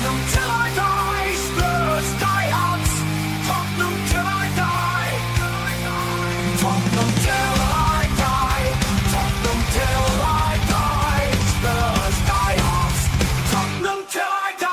Tottenham till I die, Spurs diehards. Tottenham till I die. Tottenham till I die. Tottenham till I die. Spurs diehards. Tottenham till I die.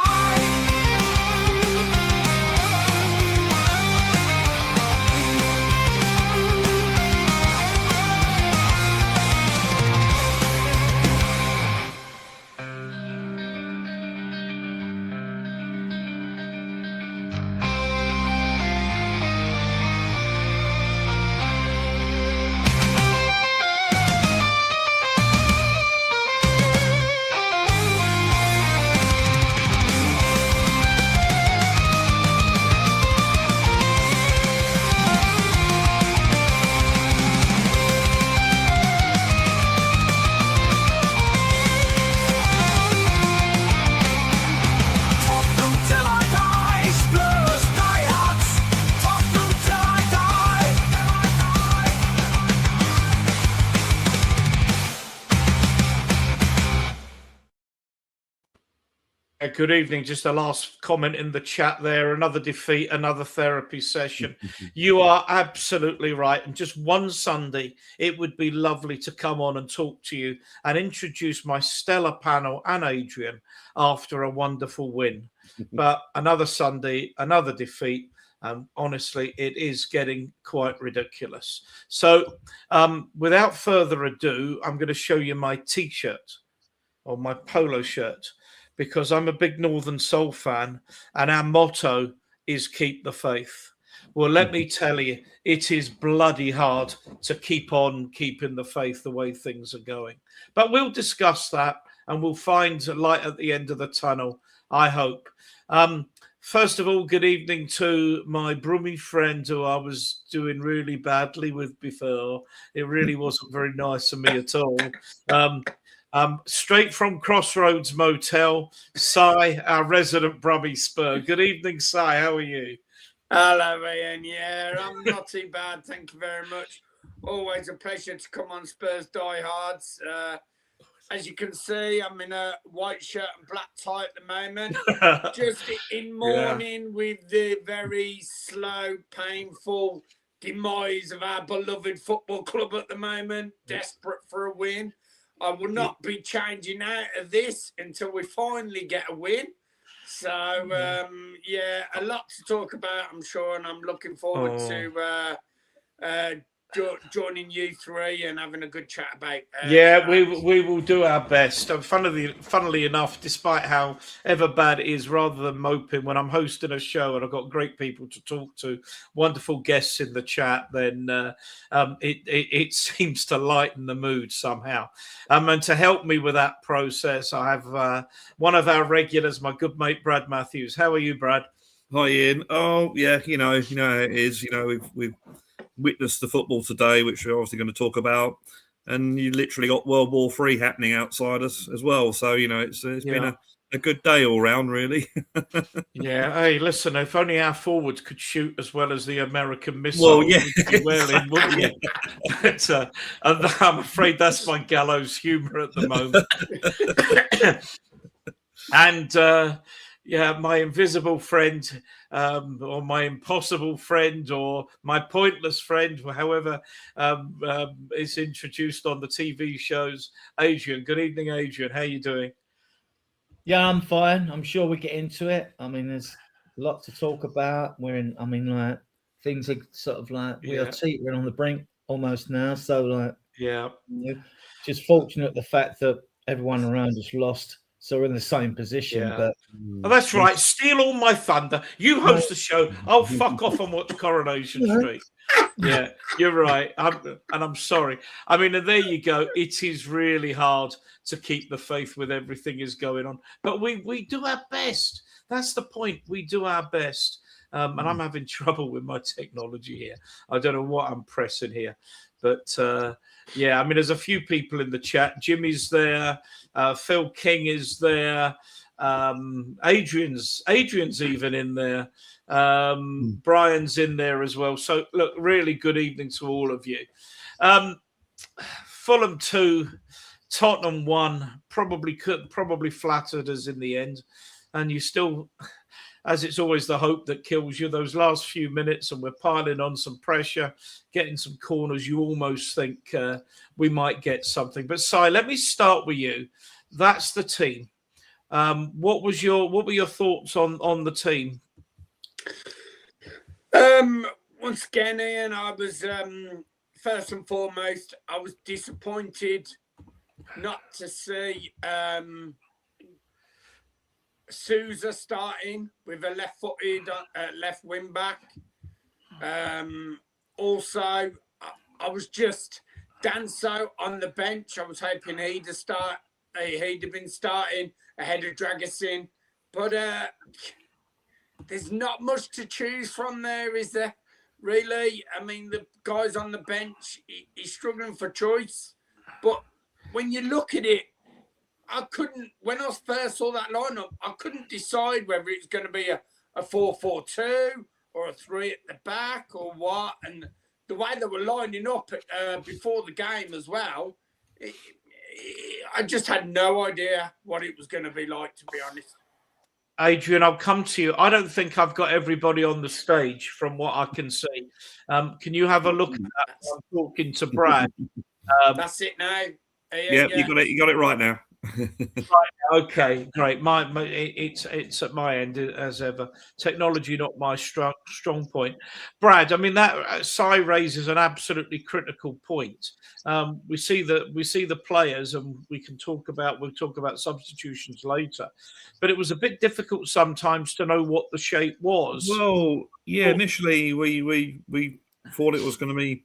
Good evening. Just a last comment in the chat there. Another defeat, another therapy session. You are absolutely right. And just one Sunday, it would be lovely to come on and talk to you and introduce my stellar panel and Adrian after a wonderful win. But another Sunday, another defeat. Honestly, it is getting quite ridiculous. So without further ado, I'm going to show you my T-shirt or my polo shirt, because I'm a big Northern Soul fan and our motto is keep the faith. Well, let me tell you, it is bloody hard to keep on keeping the faith the way things are going. But we'll discuss that and we'll find a light at the end of the tunnel, I hope. First of all, good evening to my Brummy friend who I was doing really badly with before. It really wasn't very nice of me at all. Straight from Crossroads Motel, Cy, our resident Brummy Spur. Good evening, Cy. How are you? Hello, Ian. Yeah, I'm not too bad. Thank you very much. Always a pleasure to come on Spurs Diehards. As you can see, I'm in a white shirt and black tie at the moment. Just in mourning with the very slow, painful demise of our beloved football club at the moment. Desperate for a win. I will not be changing out of this until we finally get a win. So, yeah, a lot to talk about, I'm sure, and I'm looking forward to joining you three and having a good chat about we will do our best. And funnily enough, despite how ever bad it is, rather than moping, when I'm hosting a show and I've got great people to talk to, wonderful guests in the chat, then it seems to lighten the mood somehow. And to help me with that process, I have one of our regulars, my good mate Brad Matthews. How are you, Brad? Hi, Ian. Oh, yeah, you know how it is. You know, we've witnessed the football today, which we're obviously going to talk about, and you literally got World War III happening outside us as well. So, you know, it's been a good day all round, really. Yeah. Hey, listen, if only our forwards could shoot as well as the American missiles, well, yeah, wouldn't we? But, I'm afraid that's my gallows humour at the moment. And yeah, my invisible friend, or my impossible friend, or my pointless friend, however is introduced on the TV shows, Adrian. Good evening, Adrian. How are you doing? Yeah, I'm fine. I'm sure we get into it. I mean, there's a lot to talk about. Like things are sort of like we are teetering on the brink almost now. So, like, just fortunate the fact that everyone around us lost. So we're in the same position. But that's right. Steal all my thunder. You host the show. I'll fuck off and watch Coronation Street. Yeah, you're right. I'm sorry. I mean, and there you go. It is really hard to keep the faith with everything is going on. But we do our best. That's the point. We do our best. And I'm having trouble with my technology here. I don't know what I'm pressing here. But yeah, I mean, there's a few people in the chat. Jimmy's there. Phil King is there. Adrian's even in there. Brian's in there as well. So, look, really good evening to all of you. Fulham 2, Tottenham 1. Probably flattered us in the end. and you still, as it's always the hope that kills you, those last few minutes, and we're piling on some pressure, getting some corners, you almost think we might get something. But Si, let me start with you. That's the team. What were your thoughts on the team? Once again, Ian, I was first and foremost, I was disappointed not to see Sousa starting with a left-footed left wing back. Also, I was just Danso on the bench. I was hoping he'd have been starting ahead of Dragusin, but there's not much to choose from there, is there? Really, I mean, the guys on the bench, he's struggling for choice. But when you look at it, when I first saw that lineup, I couldn't decide whether it's going to be a 4-4-2 or a 3 at the back or what. And the way they were lining up before the game as well, I just had no idea what it was going to be like, to be honest. Adrian, I'll come to you. I don't think I've got everybody on the stage from what I can see. Can you have a look at that? I'm talking to Brad. That's it now. Yeah, you got it right now. Right, okay, great. It's at my end as ever. Technology not my strong point. Brad, I mean that Si raises an absolutely critical point. We see the players, and we'll talk about substitutions later. But it was a bit difficult sometimes to know what the shape was. Well, yeah, initially we thought it was going to be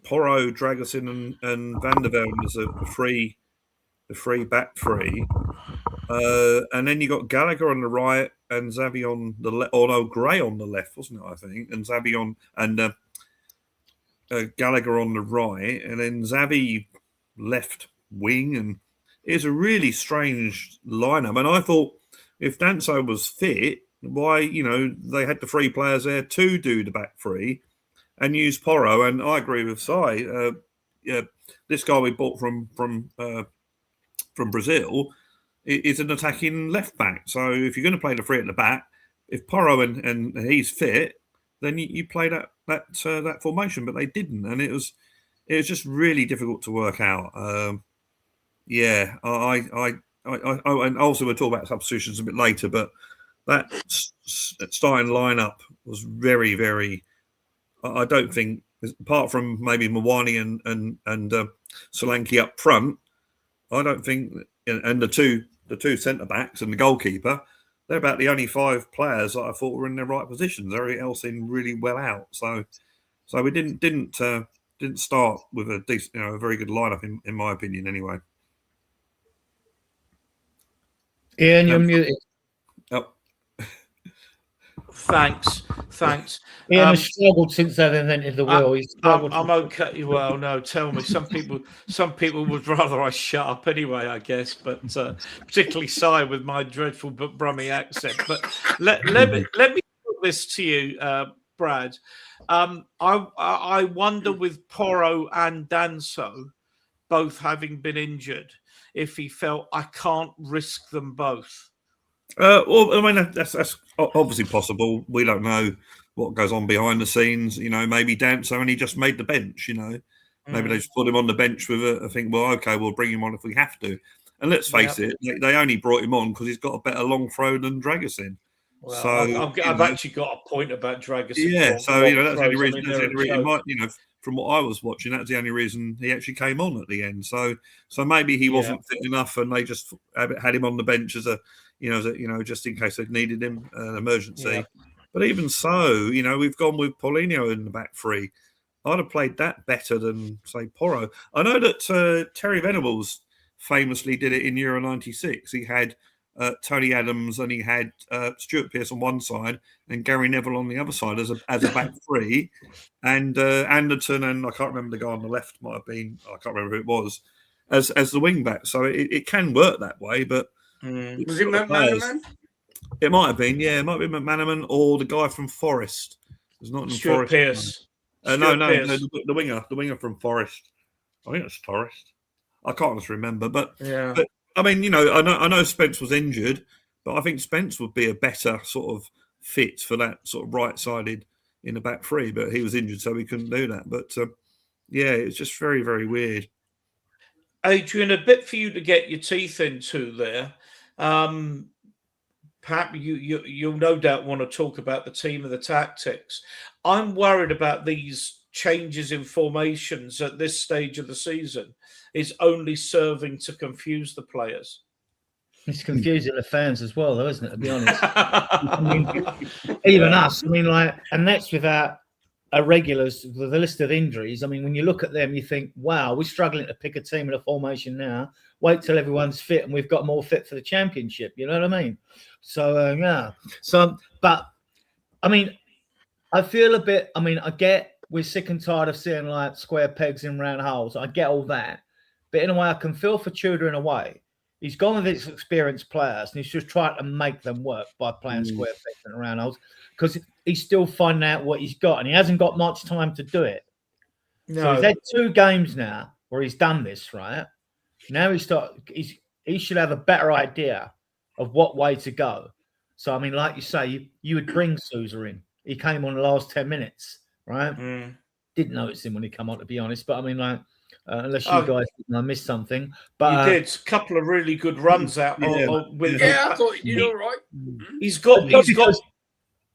Porro, Dragusin, and Van der Velde as a free back three. And then you got Gallagher on the right and Xavi on the left. Oh no, Gray on the left, wasn't it? I think, and Xavi on and Gallagher on the right, and then Xavi left wing, and it's a really strange lineup. And I thought if Danso was fit, why they had the 3 players there to do the back three and use Porro. And I agree with Si. This guy we bought from Brazil is an attacking left back. So if you're going to play the 3 at the back, if Porro and he's fit, then you play that formation. But they didn't, and it was just really difficult to work out. And also we'll talk about substitutions a bit later. But that starting lineup was very, very. I don't think, apart from maybe Mwani and Solanke up front, I don't think, and the two centre backs and the goalkeeper, they're about the only 5 players that I thought were in their right positions. Everything else in really well out. So we didn't start with a decent, a very good lineup in my opinion. Anyway. Ian, you're muted. Oh. Thanks. Ian has struggled since they've invented the wheel. I'm okay. Well, no, tell me. Some people would rather I shut up anyway, I guess. But particularly Si with my dreadful but Brummie accent. But let me put this to you, Brad. I wonder with Porro and Danso both having been injured, if he felt I can't risk them both. Well, I mean, that's obviously possible. We don't know what goes on behind the scenes. Maybe Danso only just made the bench. Maybe they just put him on the bench with I think, well, okay, we'll bring him on if we have to. And let's face it, they only brought him on because he's got a better long throw than Dragusin. Well, so I've actually got a point about Dragusin. Yeah, so that's the only reason. That's the only reason. From what I was watching, that's the only reason he actually came on at the end. So maybe he wasn't fit enough, and they just had him on the bench as just in case they needed him, an emergency. Yeah. But even so, we've gone with Paulinho in the back 3. I'd have played that better than, say, Porro. I know that Terry Venables famously did it in Euro 96. He had Tony Adams and he had Stuart Pearce on one side and Gary Neville on the other side as a back 3. And Anderton and I can't remember the guy on the left might have been, I can't remember who it was, as the wing back. So it can work that way, but was it McManaman? It might have been, yeah. It might be McManaman or the guy from Forest. It's not in Stuart Forest. Pearce. No, the winger from Forest. I think it's Forest. I can't just remember, but I mean, I know Spence was injured, But I think Spence would be a better sort of fit for that sort of right-sided in the back three. But he was injured, so he couldn't do that. But yeah, it's just very, very weird. Adrian, a bit for you to get your teeth into there. Perhaps you'll no doubt want to talk about the team and the tactics. I'm worried about these changes in formations at this stage of the season is only serving to confuse the players. It's confusing the fans as well, though, isn't it? To be honest, I mean, even us. I mean, like, and that's without irregulars with a list of injuries. I mean, when you look at them, you think, wow, we're struggling to pick a team in a formation now. Wait till everyone's fit and we've got more fit for the championship. You know what I mean? So, yeah. So, but, I mean, I feel a bit, I mean, I get we're sick and tired of seeing like square pegs in round holes. I get all that. But in a way, I can feel for Tudor in a way. He's gone with his experienced players and he's just trying to make them work by playing square pegs and round holes because he's still finding out what he's got and he hasn't got much time to do it. No. So he's had 2 games now where he's done this, right? Now he should have a better idea of what way to go. So, I mean, like you say, you would bring Sousa in. He came on the last 10 minutes, right? Didn't notice him when he came on, to be honest. But, I mean, like, unless you guys missed something. But he did a couple of really good runs out. Yeah, I thought he did all right. He's got pace,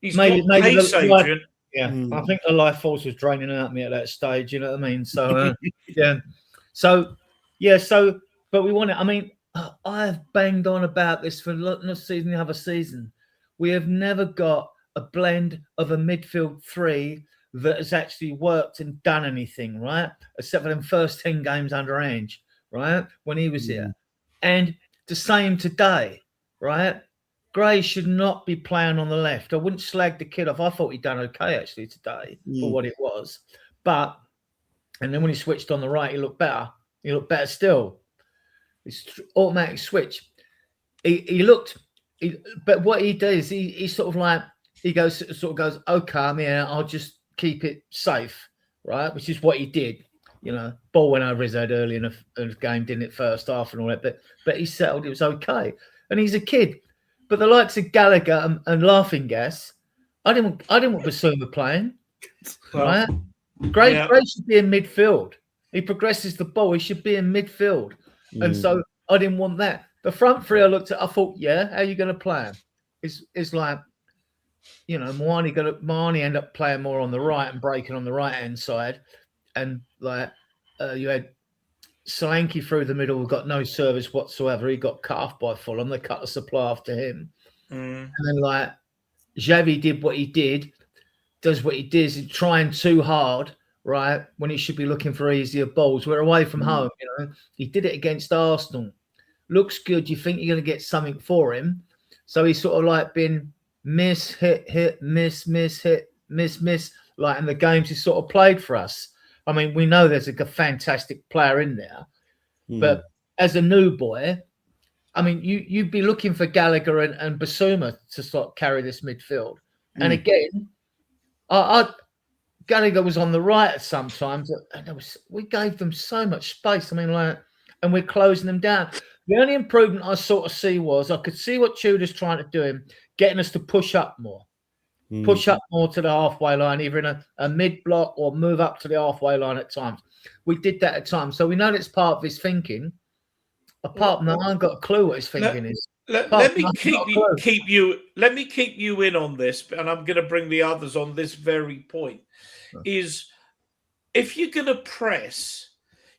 Adrian. Yeah, I think the life force was draining out of me at that stage. You know what I mean? So yeah, so but we want it. I mean, I've banged on about this for not season the other season. We have never got a blend of a midfield 3 that has actually worked and done anything, right? Except for them first 10 games under Ange, right? When he was here, and the same today, right? Gray should not be playing on the left. I wouldn't slag the kid off. I thought he'd done okay actually today for what it was. But, and then when he switched on the right, he looked better. He looked better still. It's automatic switch. But what he does, he sort of like, he goes, okay, I'm here. I'll just keep it safe, right? Which is what he did. You know, ball went over his head early in the game, didn't it, first half and all that. But he settled. It was okay. And he's a kid. But the likes of Gallagher and Laughing Gas, I didn't want Basuma playing. Right? Gray should be in midfield. He progresses the ball. He should be in midfield. And so I didn't want that. The front 3 I looked at, I thought, how are you going to play him? It's like, you know, Marnie ended up playing more on the right and breaking on the right-hand side. And like you had Solanke through the middle who got no service whatsoever. He got cut off by Fulham. They cut the supply after him. And then like Xavi did what he did, does what he did, he's trying too hard, right? When he should be looking for easier balls. We're away from home, you know. He did it against Arsenal. Looks good. You think you're going to get something for him. So he's sort of like been miss, hit, miss, hit, miss, like in the games he sort of played for us. I mean, we know there's a fantastic player in there, but as a new boy, I mean, you'd be looking for Gallagher and Basuma to sort of carry this midfield. And again, Gallagher was on the right sometimes, and we gave them so much space. I mean, like, and we're closing them down. The only improvement I sort of see was I could see what Tudor's trying to do him, getting us to push up more. Push up more to the halfway line, either in a mid-block or move up to the halfway line at times. We did that at times. So we know that's part of his thinking. Apart from that, I haven't got a clue what his thinking is. Let me keep you in on this, and I'm going to bring the others on this very point. Is if you're going to press,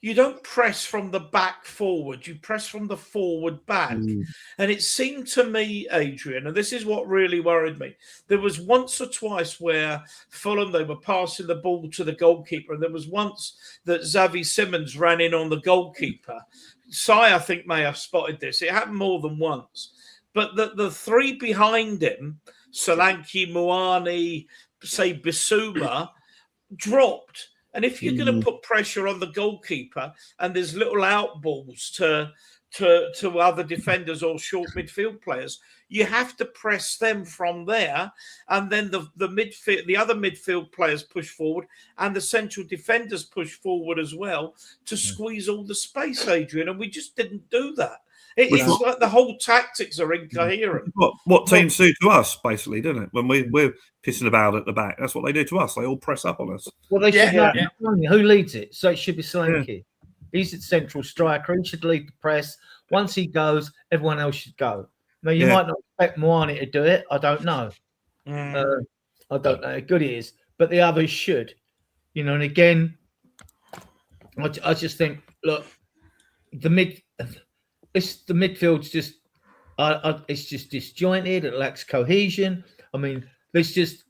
you don't press from the back forward, you press from the forward back. And it seemed to me, Adrian, and this is what really worried me, there was once or twice where Fulham, they were passing the ball to the goalkeeper, and there was once that Xavi Simons ran in on the goalkeeper. Sai, I think, may have spotted this. It happened more than once. But the 3 behind him, Solanke, Muani, say Bissouma, dropped. And if you're going to put pressure on the goalkeeper and there's little out balls to other defenders or short midfield players, you have to press them from there. And then the other midfield players push forward and the central defenders push forward as well to squeeze all the space, Adrian. And we just didn't do that. It's like the whole tactics are incoherent. What teams do to us, basically, don't it? When we're pissing about at the back, that's what they do to us. They all press up on us. Well, they should know who leads it. So it should be Solanke. He's the central striker. He should lead the press. Once he goes, everyone else should go. Now, you might not expect Moani to do it. I don't know. I don't know how good he is. But the others should. You know, and again, I just think, look, the midfield's just it's just disjointed. It lacks cohesion. I mean, there's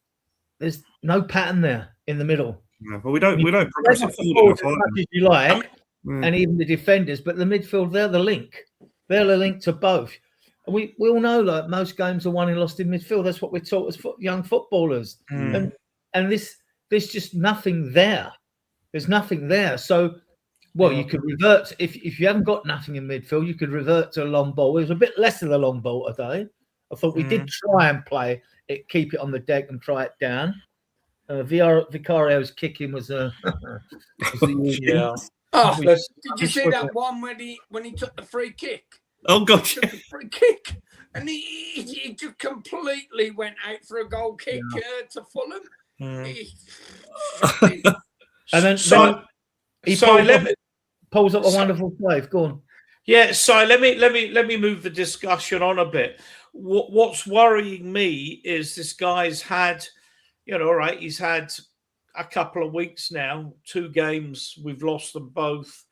no pattern there in the middle. Yeah, well, we don't progress it forward as much as you like, and even the defenders. But the midfield, they're the link. They're the link to both. And we all know, like, most games are won and lost in midfield. That's what we're taught as young footballers. And there's just nothing there. There's nothing there. So, well, you could revert if you haven't got nothing in midfield. You could revert to a long ball. It was a bit less of the long ball today. I thought we did try and play it, keep it on the deck and try it down. Vicario's kicking was a Oh, did you see that one when he took the free kick? Oh God, The free kick, and he just completely went out for a goal kick to Fulham. And then he pulls up a wonderful save. Go on. Yeah, so let me move the discussion on a bit. What's worrying me is this guy's had, he's had a couple of weeks now, 2 games, we've lost them both.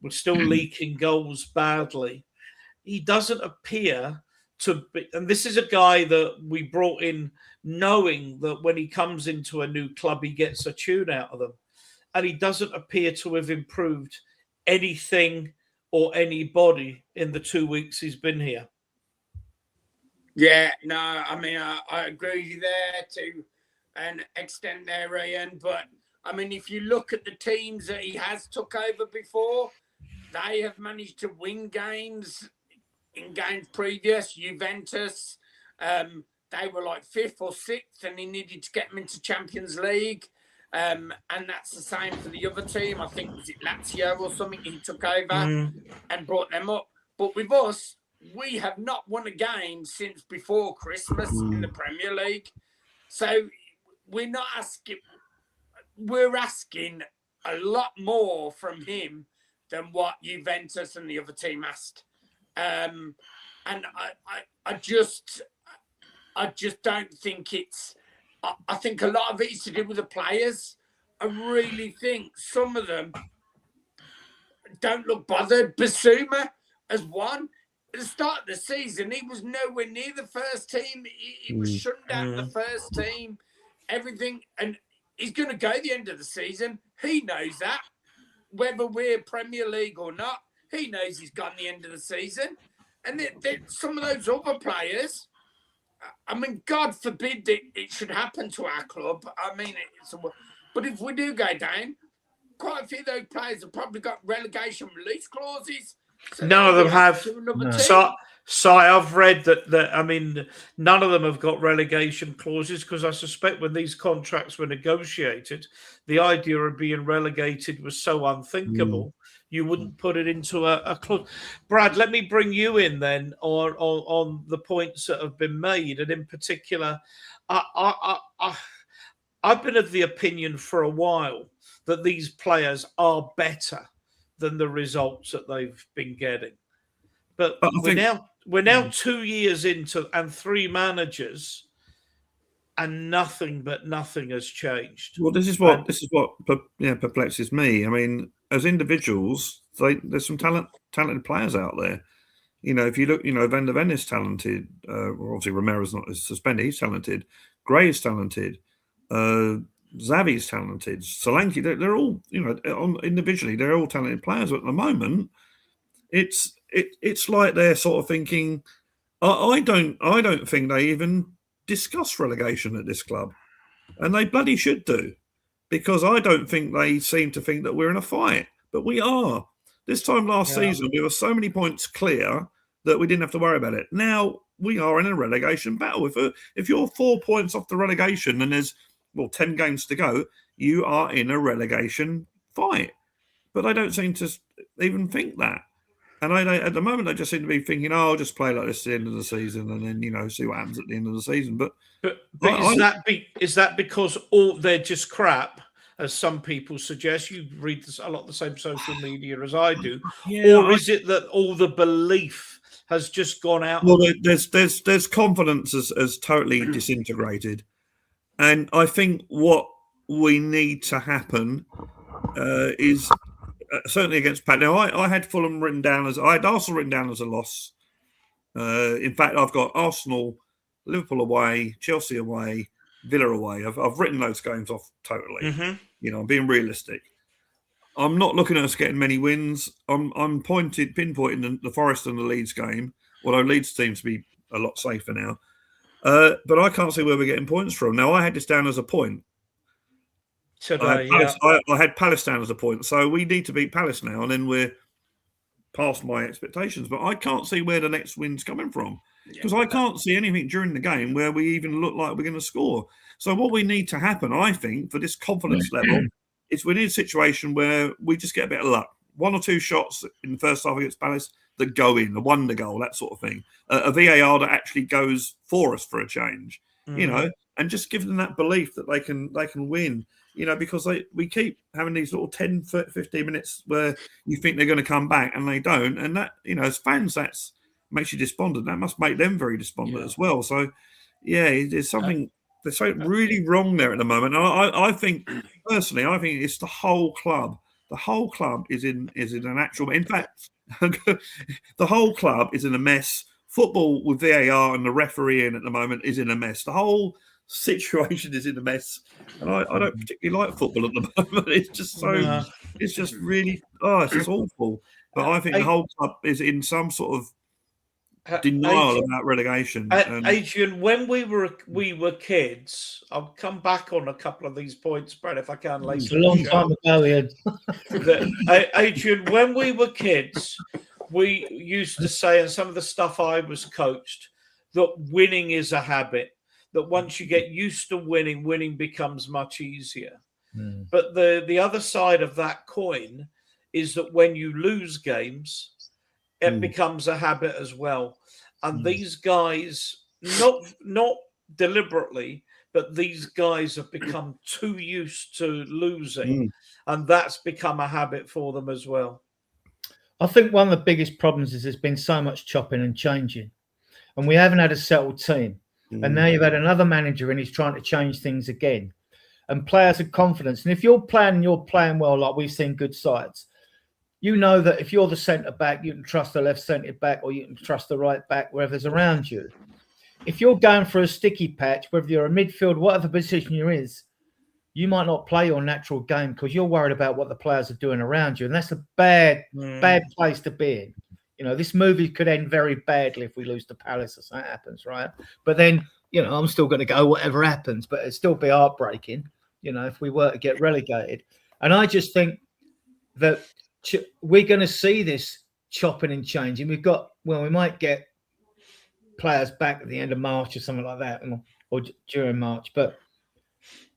We're still leaking goals badly. He doesn't appear to be, and this is a guy that we brought in knowing that when he comes into a new club, he gets a tune out of them. And he doesn't appear to have improved anything or anybody in the 2 weeks he's been here. Yeah, no, I mean, I agree with you there to an extent there, Ian. But, I mean, if you look at the teams that he has took over before, they have managed to win games in games previous. Juventus, they were like 5th or 6th, and he needed to get them into Champions League. And that's the same for the other team. I think, was it Lazio or something? He took over and brought them up. But with us, we have not won a game since before Christmas in the Premier League. So we're asking a lot more from him than what Juventus and the other team asked. And I just don't think it's. I think a lot of it is to do with the players. I really think some of them don't look bothered. Basuma as one. At the start of the season, he was nowhere near the first team. He was shunned out of the first team. Everything. And he's going to go at the end of the season. He knows that. Whether we're Premier League or not, he knows he's gone the end of the season. And some of those other players, I mean, God forbid that it should happen to our club. I mean, but if we do go down, quite a few of those players have probably got relegation release clauses. So none of them have. No. So I've read that. I mean, none of them have got relegation clauses because I suspect when these contracts were negotiated, the idea of being relegated was so unthinkable. You wouldn't put it into a clause. Brad, let me bring you in then on the points that have been made, and in particular, I've been of the opinion for a while that these players are better than the results that they've been getting. But we're now 2 years into and 3 managers, and nothing has changed. Well, this is what perplexes me. I mean, as individuals, there's some talented players out there. If you look, Van der Ven is talented. Obviously, Romero's not suspended; he's talented. Gray is talented. Xavi's talented. Solanke, they're all, individually, they're all talented players. But at the moment, it's like they're sort of thinking. I don't think they even discuss relegation at this club, and they bloody should do, because I don't think they seem to think that we're in a fight, but we are. This time last season, we were so many points clear that we didn't have to worry about it. Now we are in a relegation battle. If you're 4 points off the relegation and there's 10 games to go, you are in a relegation fight. But they don't seem to even think that. And at the moment, they just seem to be thinking, "Oh, I'll just play like this at the end of the season, and then see what happens at the end of the season." But is that because all they're just crap, as some people suggest? You read a lot of the same social media as I do, or is it that all the belief has just gone out? Well, there's confidence has totally disintegrated, and I think what we need to happen is certainly against Pat. Now, I had Fulham written down I had Arsenal written down as a loss. In fact, I've got Arsenal, Liverpool away, Chelsea away, Villa away. I've written those games off totally. Mm-hmm. I'm being realistic. I'm not looking at us getting many wins. I'm pinpointing the Forest and the Leeds game, although Leeds seems to be a lot safer now. But I can't see where we're getting points from. Now, I had this down as a point. Today, I had Palace down as a point. So we need to beat Palace now, and then we're past my expectations. But I can't see where the next win's coming from, because I can't see anything during the game where we even look like we're going to score. So what we need to happen, I think, for this confidence level, is we need a situation where we just get a bit of luck. 1 or 2 shots in the first half against Palace that go in, the wonder goal, that sort of thing. A VAR that actually goes for us for a change, and just give them that belief that they can win. Because we keep having these little 10, 15 minutes where you think they're going to come back and they don't. And that, as fans, that makes you despondent. That must make them very despondent as well. So, there's something really wrong there at the moment. And I think, personally, it's the whole club. The whole club is in an actual... In fact, the whole club is in a mess. Football with VAR and the referee in at the moment is in a mess. The whole situation is in a mess, and I don't particularly like football at the moment. It's just it's just really, it's just awful. But I think the whole club is in some sort of denial about relegation. Adrian, when we were kids, I'll come back on a couple of these points, Brad, if I can later. It's a long time ago, Ian. Adrian, when we were kids, we used to say, and some of the stuff I was coached, that winning is a habit. That once you get used to winning becomes much easier. But the other side of that coin is that when you lose games, it becomes a habit as well. And these guys, not deliberately, but these guys have become too used to losing, and that's become a habit for them as well. I think one of the biggest problems is there's been so much chopping and changing, and we haven't had a settled team. And now you've had another manager and he's trying to change things again. And players have confidence. And if you're playing well, like we've seen good sides, you know that if you're the centre-back, you can trust the left centre-back or you can trust the right back, wherever's around you. If you're going for a sticky patch, whether you're a midfield, whatever position you're in, you might not play your natural game because you're worried about what the players are doing around you. And that's a bad place to be in. This movie could end very badly if we lose to Palace or something happens, right? But then, I'm still going to go whatever happens, but it'd still be heartbreaking, if we were to get relegated. And I just think that we're going to see this chopping and changing. We might get players back at the end of March or something like that, or during March, but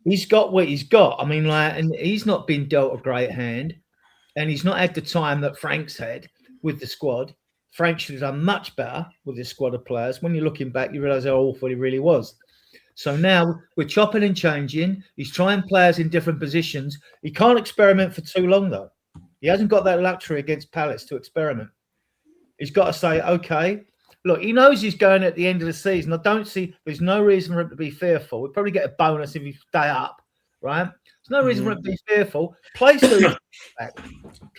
he's got what he's got. I mean, and he's not been dealt a great hand, and he's not had the time that Frank's had with the squad. Frank should have done much better with this squad of players. When you're looking back, you realise how awful he really was. So now we're chopping and changing. He's trying players in different positions. He can't experiment for too long, though. He hasn't got that luxury against Palace to experiment. He's got to say, okay, look, he knows he's going at the end of the season. There's no reason for him to be fearful. We'll probably get a bonus if he stay up, right? There's no reason for him to be fearful. Play Stu back.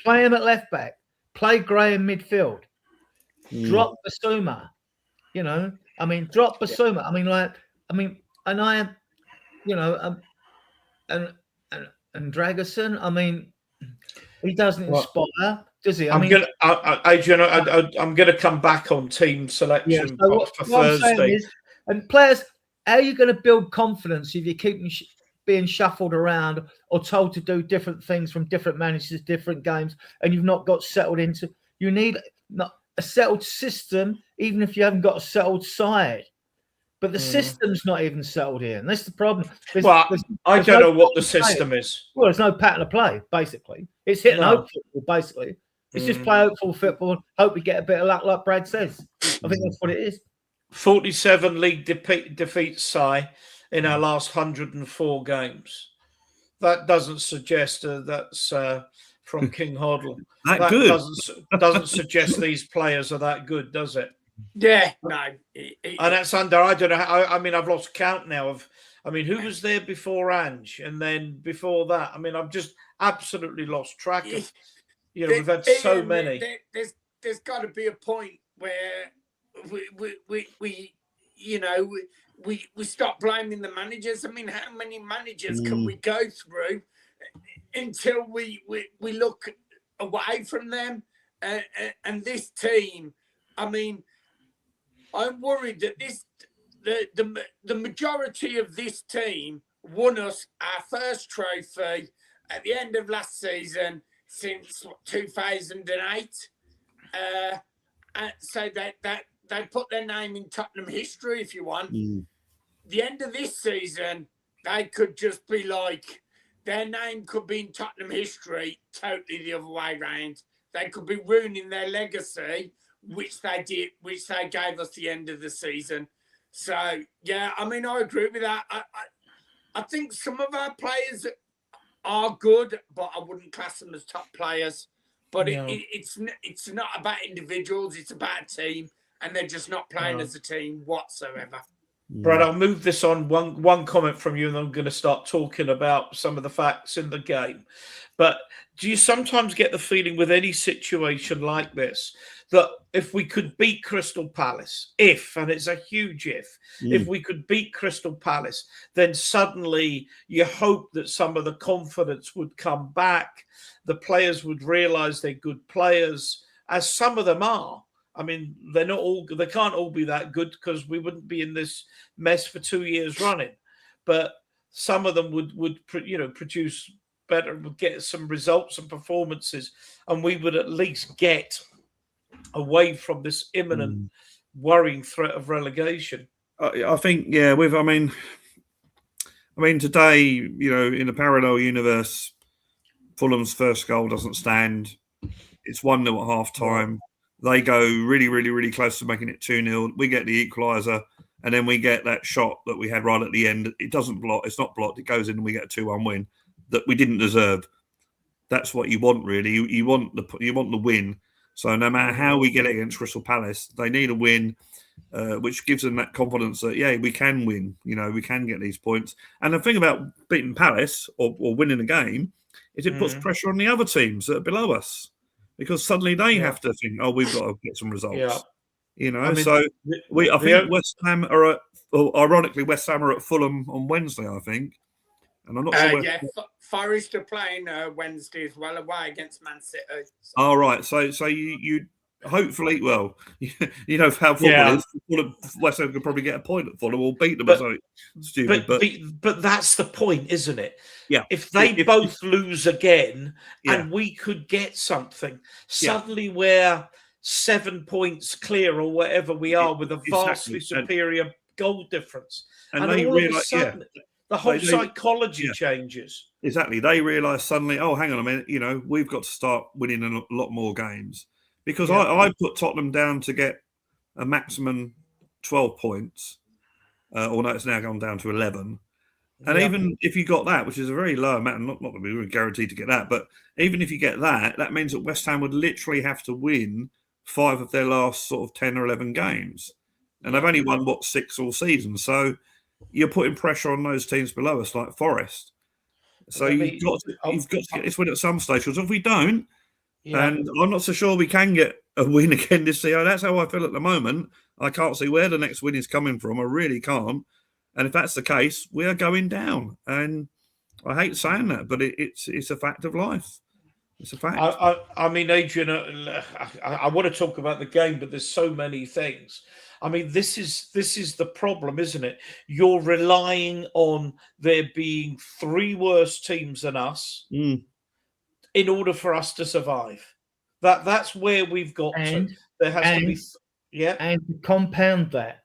Play him at left back. Play Gray in midfield. Drop Basuma. Drop Basuma. And Dragerson. He doesn't inspire, does he? I'm gonna come back on team selection for Thursday. And players, how are you going to build confidence if you keep being shuffled around or told to do different things from different managers, different games, and you've not got settled into? You need a settled system, even if you haven't got a settled side. But the system's not even settled here, and that's the problem. I don't know what the system is. Well, there's no pattern of play, basically. It's hit and hope football, basically. It's just play hopeful football. Hope we get a bit of luck, like Brad says. I think that's what it is. 47 league defeats, Si, in our last 104 games. That doesn't suggest that's from King Hoddle. That good. doesn't suggest these players are that good, does it? Yeah, no. And that's under, I don't know. I mean, I've lost count now who was there before Ange, and then before that. I mean, I've just absolutely lost track of. We've had so many. There's got to be a point where we stop blaming the managers. I mean, how many managers can we go through until we look away from them? And this team, I mean, I'm worried that the majority of this team won us our first trophy at the end of last season since 2008. And so that they put their name in Tottenham history, if you want. The end of this season, they could just be like, their name could be in Tottenham history totally the other way around. They could be ruining their legacy, which they gave us the end of the season. So, yeah, I mean, I agree with that. I think some of our players are good, but I wouldn't class them as top players. But no. It's not about individuals, it's about a team, and they're just not playing as a team whatsoever. Brad, I'll move this on. One comment from you, and I'm going to start talking about some of the facts in the game. But do you sometimes get the feeling with any situation like this that if we could beat Crystal Palace, and it's a huge if we could beat Crystal Palace, then suddenly you hope that some of the confidence would come back. The players would realise they're good players, as some of them are. I mean, they're not all. They can't all be that good because we wouldn't be in this mess for 2 years running. But some of them would produce better, would get some results and performances, and we would at least get away from this imminent worrying threat of relegation. I think, yeah. I mean, today, in a parallel universe, Fulham's first goal doesn't stand. It's 1-0 at half time. They go really, really, really close to making it 2-0. We get the equaliser, and then we get that shot that we had right at the end. It doesn't block. It's not blocked. It goes in, and we get a 2-1 win that we didn't deserve. That's what you want, really. You want the win. So no matter how we get it against Crystal Palace, they need a win, which gives them that confidence that, we can win. We can get these points. And the thing about beating Palace or winning a game is it puts pressure on the other teams that are below us. Because suddenly they have to think, we've got to get some results. I think West Ham are ironically, West Ham are at Fulham on Wednesday, I think. And I'm not sure. Forest are playing Wednesday as well, away against Man City. All right. So you hopefully, well, you know how football is. West Ham could probably get a point at Fulham or beat them or something stupid. But that's the point, isn't it? Yeah. If they both lose again and we could get something, suddenly we're 7 points clear or whatever we are with a vastly superior goal difference. And they all of a sudden, the whole psychology changes. Exactly. They realise suddenly, hang on a minute, we've got to start winning a lot more games. Because I put Tottenham down to get a maximum 12 points. It's now gone down to 11. And even if you got that, which is a very low amount, not that we were guaranteed to get that, but even if you get that, that means that West Ham would literally have to win 5 of their last sort of 10 or 11 games. And they've only won, 6 all season. So you're putting pressure on those teams below us, like Forest. So you've got to get this win at some stage. Because if we don't, and I'm not so sure we can get a win again this year. That's how I feel at the moment. I can't see where the next win is coming from. I really can't. And if that's the case, we are going down. And I hate saying that, but it's a fact of life. It's a fact. I mean, Adrian, I want to talk about the game, but there's so many things. I mean, this is the problem, isn't it? You're relying on there being 3 worse teams than us in order for us to survive. That's where we've got to. There has to be, And to compound that,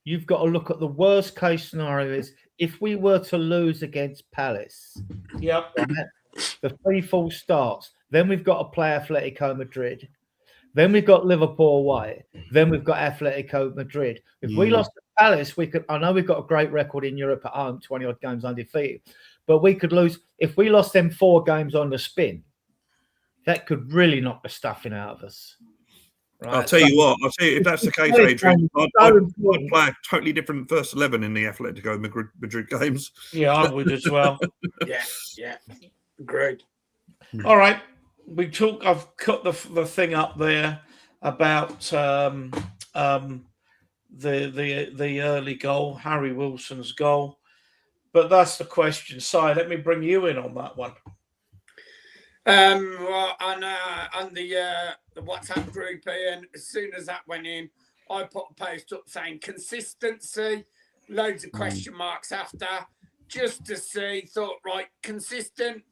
you've got to look at the worst case scenario is if we were to lose against Palace. Right, the 3 false starts. Then we've got to play Atletico Madrid. Then we've got Liverpool away. Then we've got Atletico Madrid. If we lost to Palace, we could. I know we've got a great record in Europe at home, 20-odd games undefeated, but we could lose if we lost them 4 games on the spin. That could really knock the stuffing out of us. Right? I'll tell you what. I'll tell you if that's the case, Adrian, I'd play a totally different first 11 in the Atletico Madrid games. Yeah, I would as well. Yeah, great. All right, I've cut the thing up there about the early goal, Harry Wilson's goal, but that's the question. Si, let me bring you in on that one. Well, on the WhatsApp group, Ian, as soon as that went in, I put a post up saying consistency, loads of question marks after, just to see, thought, right, consistent,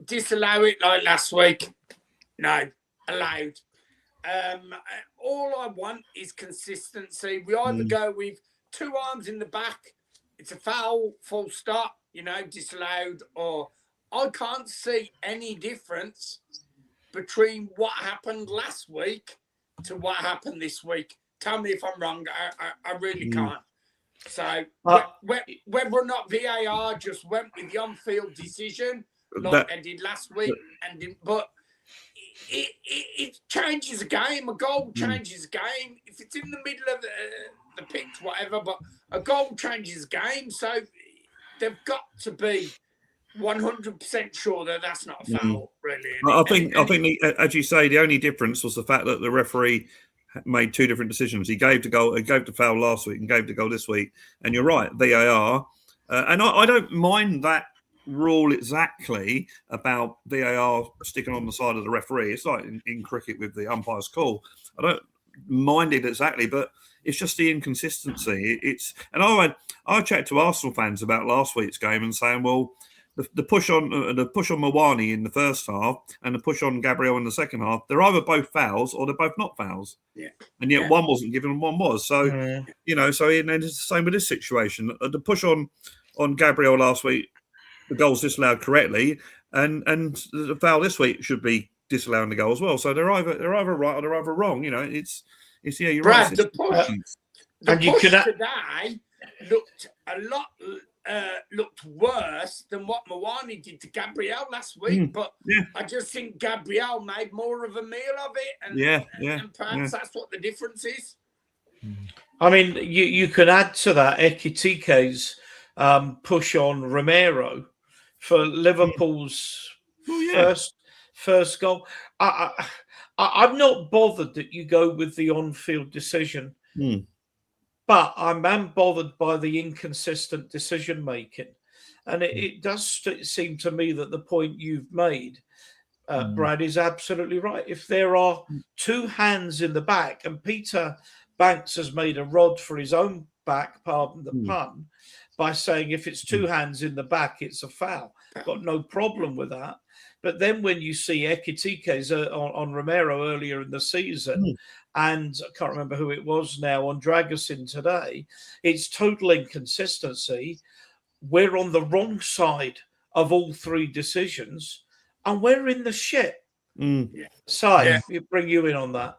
disallow it like last week. No, allowed. All I want is consistency. We either go with 2 arms in the back, it's a foul, full stop, disallowed, or I can't see any difference between what happened last week to what happened this week. Tell me if I'm wrong. I really can't. So whether or not VAR just went with the on-field decision like they did last week, but it changes a game. A goal changes a game. If it's in the middle of the pitch, whatever, but a goal changes a game. So they've got to be 100% sure that that's not a foul, really. I think, as you say, the only difference was the fact that the referee made 2 different decisions. He gave the foul last week and gave the goal this week. And you're right, VAR. And I don't mind that rule exactly about VAR sticking on the side of the referee. It's like in cricket with the umpire's call. I don't mind it exactly, but it's just the inconsistency. I chatted to Arsenal fans about last week's game and saying, well, the push on Mawani in the first half and the push on Gabriel in the second half, they're either both fouls or they're both not fouls. Yeah. And yet one wasn't given and one was. So, so it's the same with this situation. The push on Gabriel last week, the goal's disallowed correctly, and the foul this week should be disallowing the goal as well. So they're either right or they're either wrong. You're Brad, right. the push today looked a lot looked worse than what Mawani did to Gabriel last week, but I just think Gabriel made more of a meal of it, and perhaps that's what the difference is. I mean, you can add to that Ekitike's push on Romero for Liverpool's first goal. I'm not bothered that you go with the on-field decision. But I'm bothered by the inconsistent decision making, and it does seem to me that the point you've made, Brad, is absolutely right. If there are 2 hands in the back, and Peter Banks has made a rod for his own back, pardon the pun, by saying if it's 2 hands in the back, it's a foul. Got no problem with that. But then when you see Ekitike's on Romero earlier in the season, and I can't remember who it was now on Dragusin today, it's total inconsistency. We're on the wrong side of all 3 decisions, and we're in the shit. So we bring you in on that.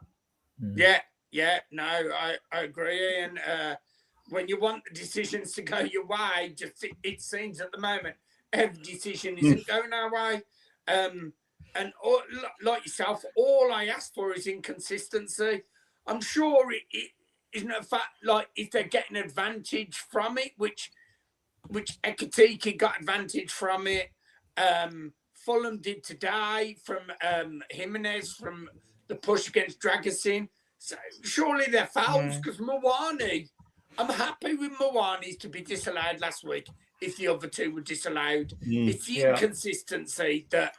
No, I agree. And when you want the decisions to go your way, it seems at the moment every decision isn't going our way. And like yourself, all I ask for is inconsistency. I'm sure it isn't a fact, like if they're getting advantage from it, which Ekitike got advantage from it. Fulham did today from Jimenez from the push against Dragusin. So surely they're fouls because Mawani, I'm happy with Mawani's to be disallowed last week if the other 2 were disallowed. It's the inconsistency that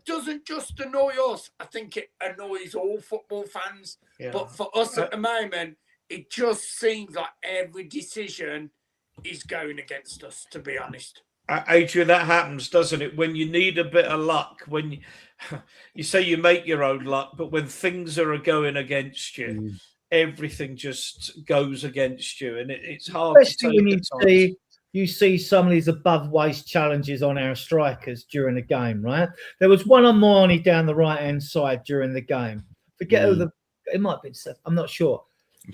doesn't just annoy us. I think it annoys all football fans. But for us at the moment, it just seems like every decision is going against us, to be honest. Adrian, that happens, doesn't it? When you need a bit of luck, when you say you make your own luck, but when things are going against you, everything just goes against you, and it's hard. Especially when you see you see some of these above waist challenges on our strikers during the game, right? There was one on Marnie down the right hand side during the game. Forget who it might be. I'm not sure.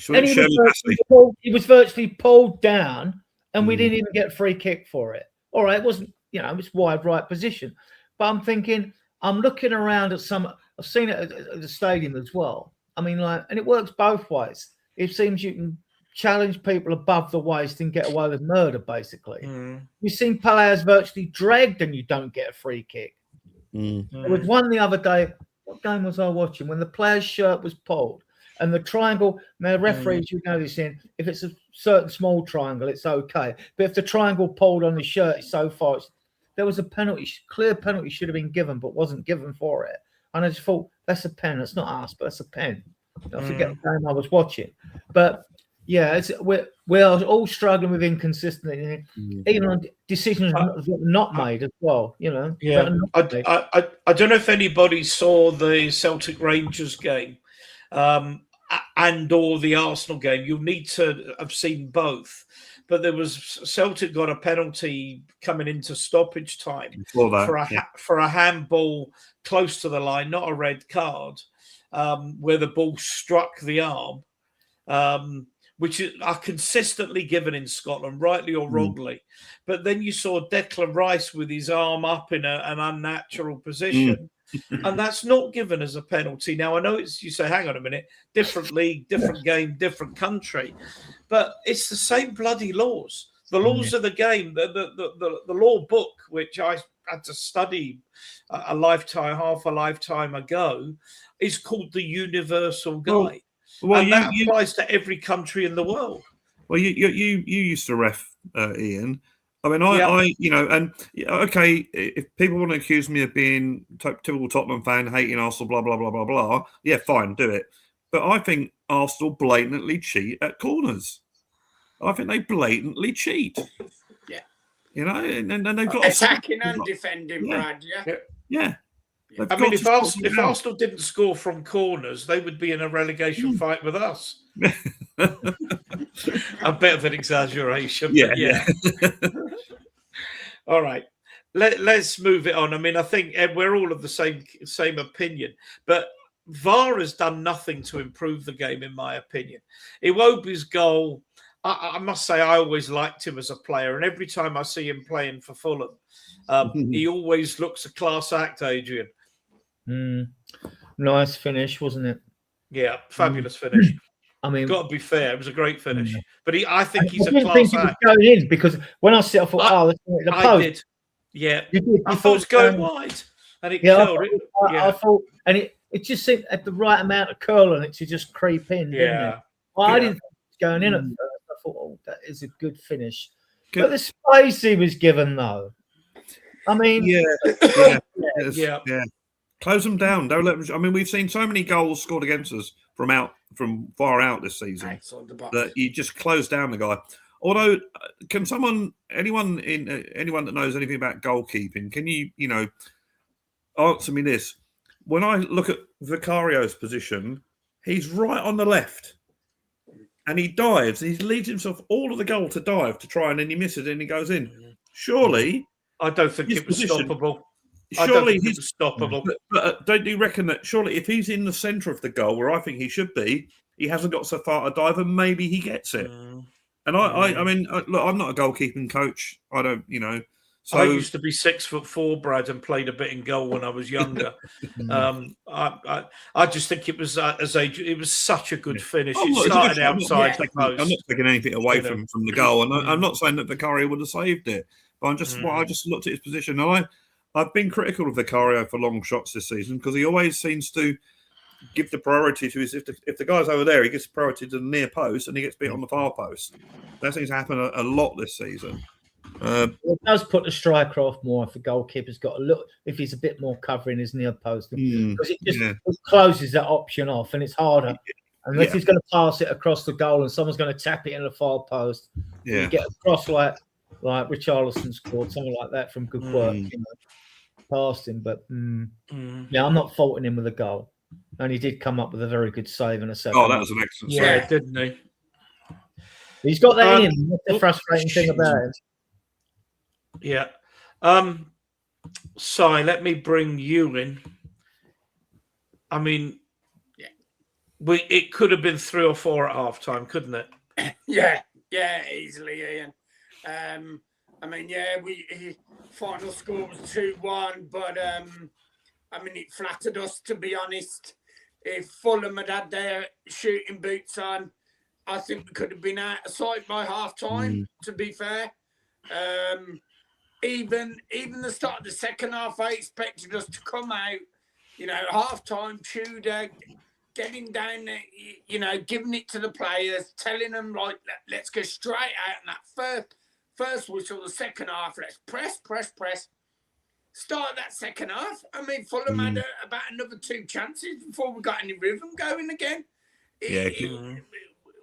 And he was virtually pulled down, and we didn't even get a free kick for it. All right, it wasn't, you know, it was wide right position. But I'm thinking, I'm looking around at some, I've seen it at the stadium as well. I mean, like, and it works both ways. It seems you can challenge people above the waist and get away with murder, basically. You've seen players virtually dragged and you don't get a free kick. There was one the other day, what game was I watching? When the player's shirt was pulled and the triangle, now referees, you know this in, if it's a certain small triangle, it's okay. But if the triangle pulled on the shirt is so far, there was a penalty, clear penalty should have been given, but wasn't given for it. And I just thought, that's a pen. That's not us, but that's a pen. I forget the game I was watching. But yeah, we are all struggling with inconsistency, even on decisions not made as well. You know. Yeah, I don't know if anybody saw the Celtic Rangers game, and or the Arsenal game. You'll need to have seen both. But there was Celtic got a penalty coming into stoppage time for a handball close to the line, not a red card, where the ball struck the arm. Which are consistently given in Scotland, rightly or wrongly. But then you saw Declan Rice with his arm up in an unnatural position, and that's not given as a penalty. Now, I know you say, hang on a minute, different league, different game, different country, but it's the same bloody laws. The laws of the game, the law book, which I had to study half a lifetime ago, is called the Universal Guide. Well, and that applies to every country in the world. Well, you used to ref, Ian. I mean, I you know, and okay, if people want to accuse me of being typical Tottenham fan, hating Arsenal, blah blah blah blah blah, yeah, fine, do it. But I think Arsenal blatantly cheat at corners. I think they blatantly cheat. Yeah, you know, and they've got attacking and defending, Brad. Yeah. I mean, if Arsenal didn't score from corners, they would be in a relegation fight with us. A bit of an exaggeration. Yeah. All right. Let's move it on. I mean, I think we're all of the same opinion. But VAR has done nothing to improve the game, in my opinion. Iwobi's goal, I must say, I always liked him as a player. And every time I see him playing for Fulham, he always looks a class act, Adrian. Nice finish, wasn't it? Yeah, fabulous finish. I mean, got to be fair, it was a great finish. But I think he's a class think act. He was going in because when I sit, I thought, the post. I did. Yeah, I thought it was going wide, and it curled it. I thought, and it just seemed at the right amount of curl on it to just creep in. I didn't think it was going in at first. I thought, that is a good finish. But the space he was given, though. I mean, yeah. Close them down. Don't let them. I mean, we've seen so many goals scored against us from far out this season that you just close down the guy. Although, can anyone that knows anything about goalkeeping, can you answer me this? When I look at Vicario's position, he's right on the left, and he dives. He leads himself all of the goal to dive to try, and then he misses it and he goes in. Surely, I don't think it was stoppable. Surely he's stoppable. But don't you reckon that surely if he's in the centre of the goal where I think he should be, he hasn't got so far to dive and maybe he gets it. And I mean, look, I'm not a goalkeeping coach. I don't, So I used to be 6'4", Brad, and played a bit in goal when I was younger. I just think it was it was such a good finish. It started outside the post. I'm not taking anything away from the goal, and I'm not saying that Vicario would have saved it. But I just looked at his position, and I've been critical of Vicario for long shots this season because he always seems to give the priority to his. If the guy's over there, he gives priority to the near post, and he gets beat on the far post. That seems to happen a lot this season. It does put the striker off more if the goalkeeper's got a look. If he's a bit more covering his near post, because it just closes that option off, and it's harder. Unless he's going to pass it across the goal, and someone's going to tap it in the far post. You get across like Richarlison scored something like that from good work, past him. But I'm not faulting him with a goal, and he did come up with a very good save in a second. Oh, that was an excellent save, didn't he? He's got that in him. That's the frustrating thing about him. Yeah. Si, let me bring you in. I mean, Yeah. It could have been 3 or 4 at half time, couldn't it? Yeah, easily, Ian. I mean, final score was 2-1, but I mean, it flattered us, to be honest. If Fulham had their shooting boots on, I think we could have been out of sight by half time, to be fair. Even the start of the second half, I expected us to come out, half time, Tudor, getting down there, giving it to the players, telling them, like, let's go straight out in that first whistle, the second half, let's press. Start that second half. I mean, Fulham had about another 2 chances before we got any rhythm going again.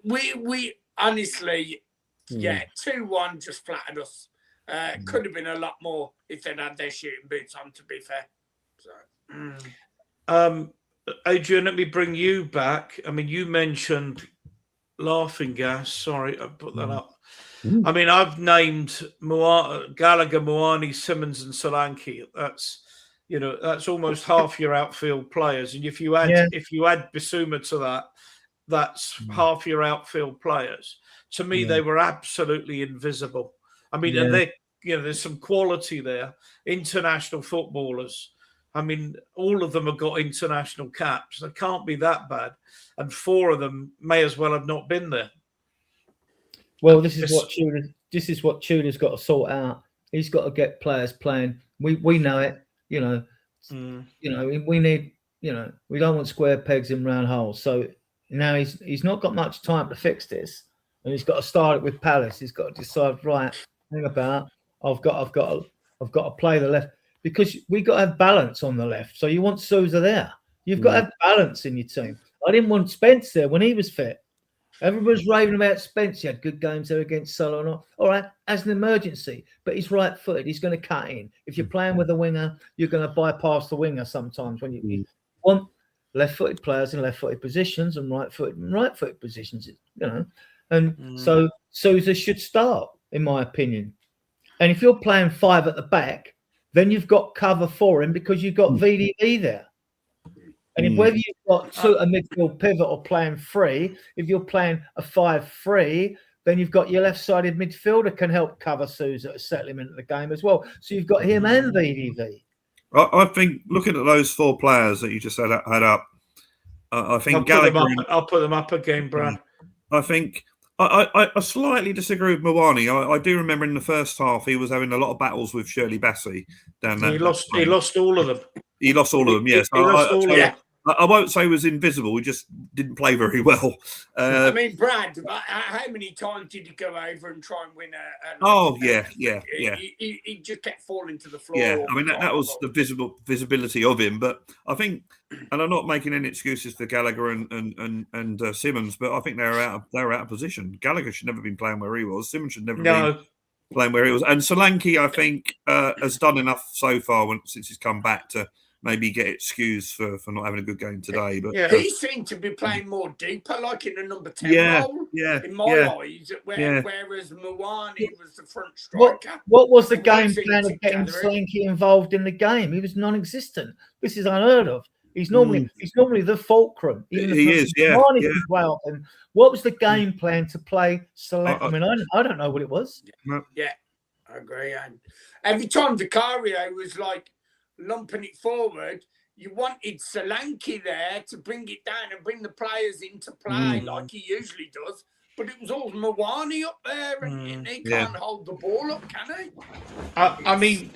We honestly, 2-1 just flattered us. Could have been a lot more if they'd had their shooting boots on, to be fair. So, Adrian, let me bring you back. I mean, you mentioned laughing gas. Sorry, I put that up. I mean, I've named Gallagher, Moani, Simmons, and Solanke. That's almost half your outfield players. And if you add Bissouma to that, that's half your outfield players. To me, they were absolutely invisible. I mean, and they, there's some quality there. International footballers. I mean, all of them have got international caps. They can't be that bad. And 4 of them may as well have not been there. Well, this is what Tudor's got to sort out. He's got to get players playing. We know it. We need. We don't want square pegs in round holes. So now he's not got much time to fix this, and he's got to start it with Palace. He's got to decide, right, hang about. I've got to play the left, because we got to have balance on the left. So you want Sousa there. You've got to have balance in your team. I didn't want Spence there when he was fit. Everybody's raving about Spence. He had good games there against Salah. All right, as an emergency, but he's right-footed. He's going to cut in. If you're playing with a winger, you're going to bypass the winger sometimes. When you want left-footed players in left-footed positions and right-footed in right-footed positions, And so Sousa should start, in my opinion. And if you're playing 5 at the back, then you've got cover for him because you've got VDV there. And whether you've got a midfield pivot or playing 3, if you're playing a 5-3, then you've got your left-sided midfielder can help cover Sousa to settle him into the game as well. So you've got him and VDV. I think looking at those 4 players that you just had up, I think I'll put them up again, Brad. I think I slightly disagree with Moani. I do remember in the first half he was having a lot of battles with Shirley Bassey down there. He lost all of them. He lost all of them. Yes, he lost all of them. I won't say he was invisible. He just didn't play very well. I mean, Brad, how many times did he go over and try and win He just kept falling to the floor. Yeah, I mean, that was the visibility of him. But I think, and I'm not making any excuses for Gallagher and Simmons, but I think they're out of position. Gallagher should never have been playing where he was. Simmons should never have been playing where he was. And Solanke, I think, has done enough so far since he's come back to maybe get excused for not having a good game today. But he seemed to be playing more deeper, like in the number 10 role. In my eyes, whereas Moani was the front striker. What was the game plan of getting Solanke involved in the game? He was non-existent. This is unheard of. He's normally the fulcrum. Even he is. What was the game plan to play Solanke? I mean, I don't know what it was. Yeah, I agree. And every time Vicario was like lumping it forward, you wanted Solanke there to bring it down and bring the players into play like he usually does. But it was all Moani up there, and he can't hold the ball up, can he? I mean,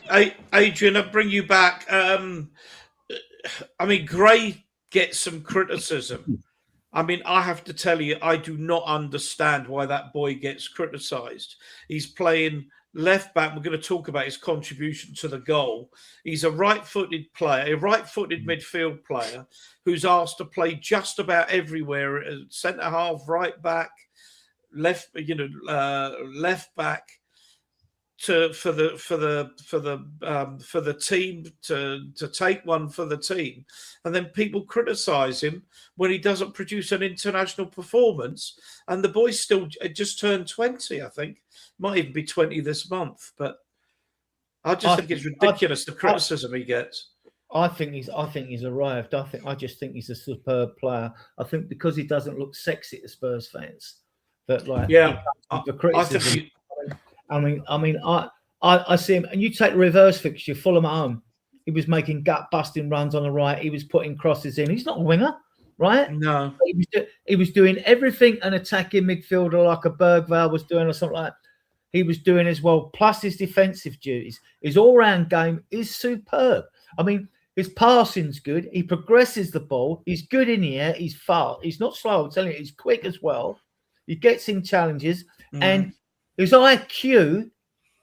Adrian, I'll bring you back. I mean, Gray gets some criticism. I mean, I have to tell you, I do not understand why that boy gets criticised. He's playing left back. We're going to talk about his contribution to the goal. He's a right-footed player, a right-footed midfield player who's asked to play just about everywhere: centre half, right back, left back, for the team to take one for the team, and then people criticise him when he doesn't produce an international performance. And the boy's still just turned 20, I think, might even be 20 this month. But I just think it's ridiculous the criticism he gets. I think he's arrived. I just think he's a superb player. I think because he doesn't look sexy to Spurs fans, that like the criticism. I see him, and you take the reverse fixture, Fulham at home. He was making gut busting runs on the right. He was putting crosses in. He's not a winger, right? No, he was doing everything an attacking midfielder like a Bergvall was doing, or something like that. He was doing as well. Plus his defensive duties, his all-round game is superb. I mean, his passing's good. He progresses the ball. He's good in the air. He's fast. He's not slow. I'm telling you, he's quick as well. He gets in challenges, and his IQ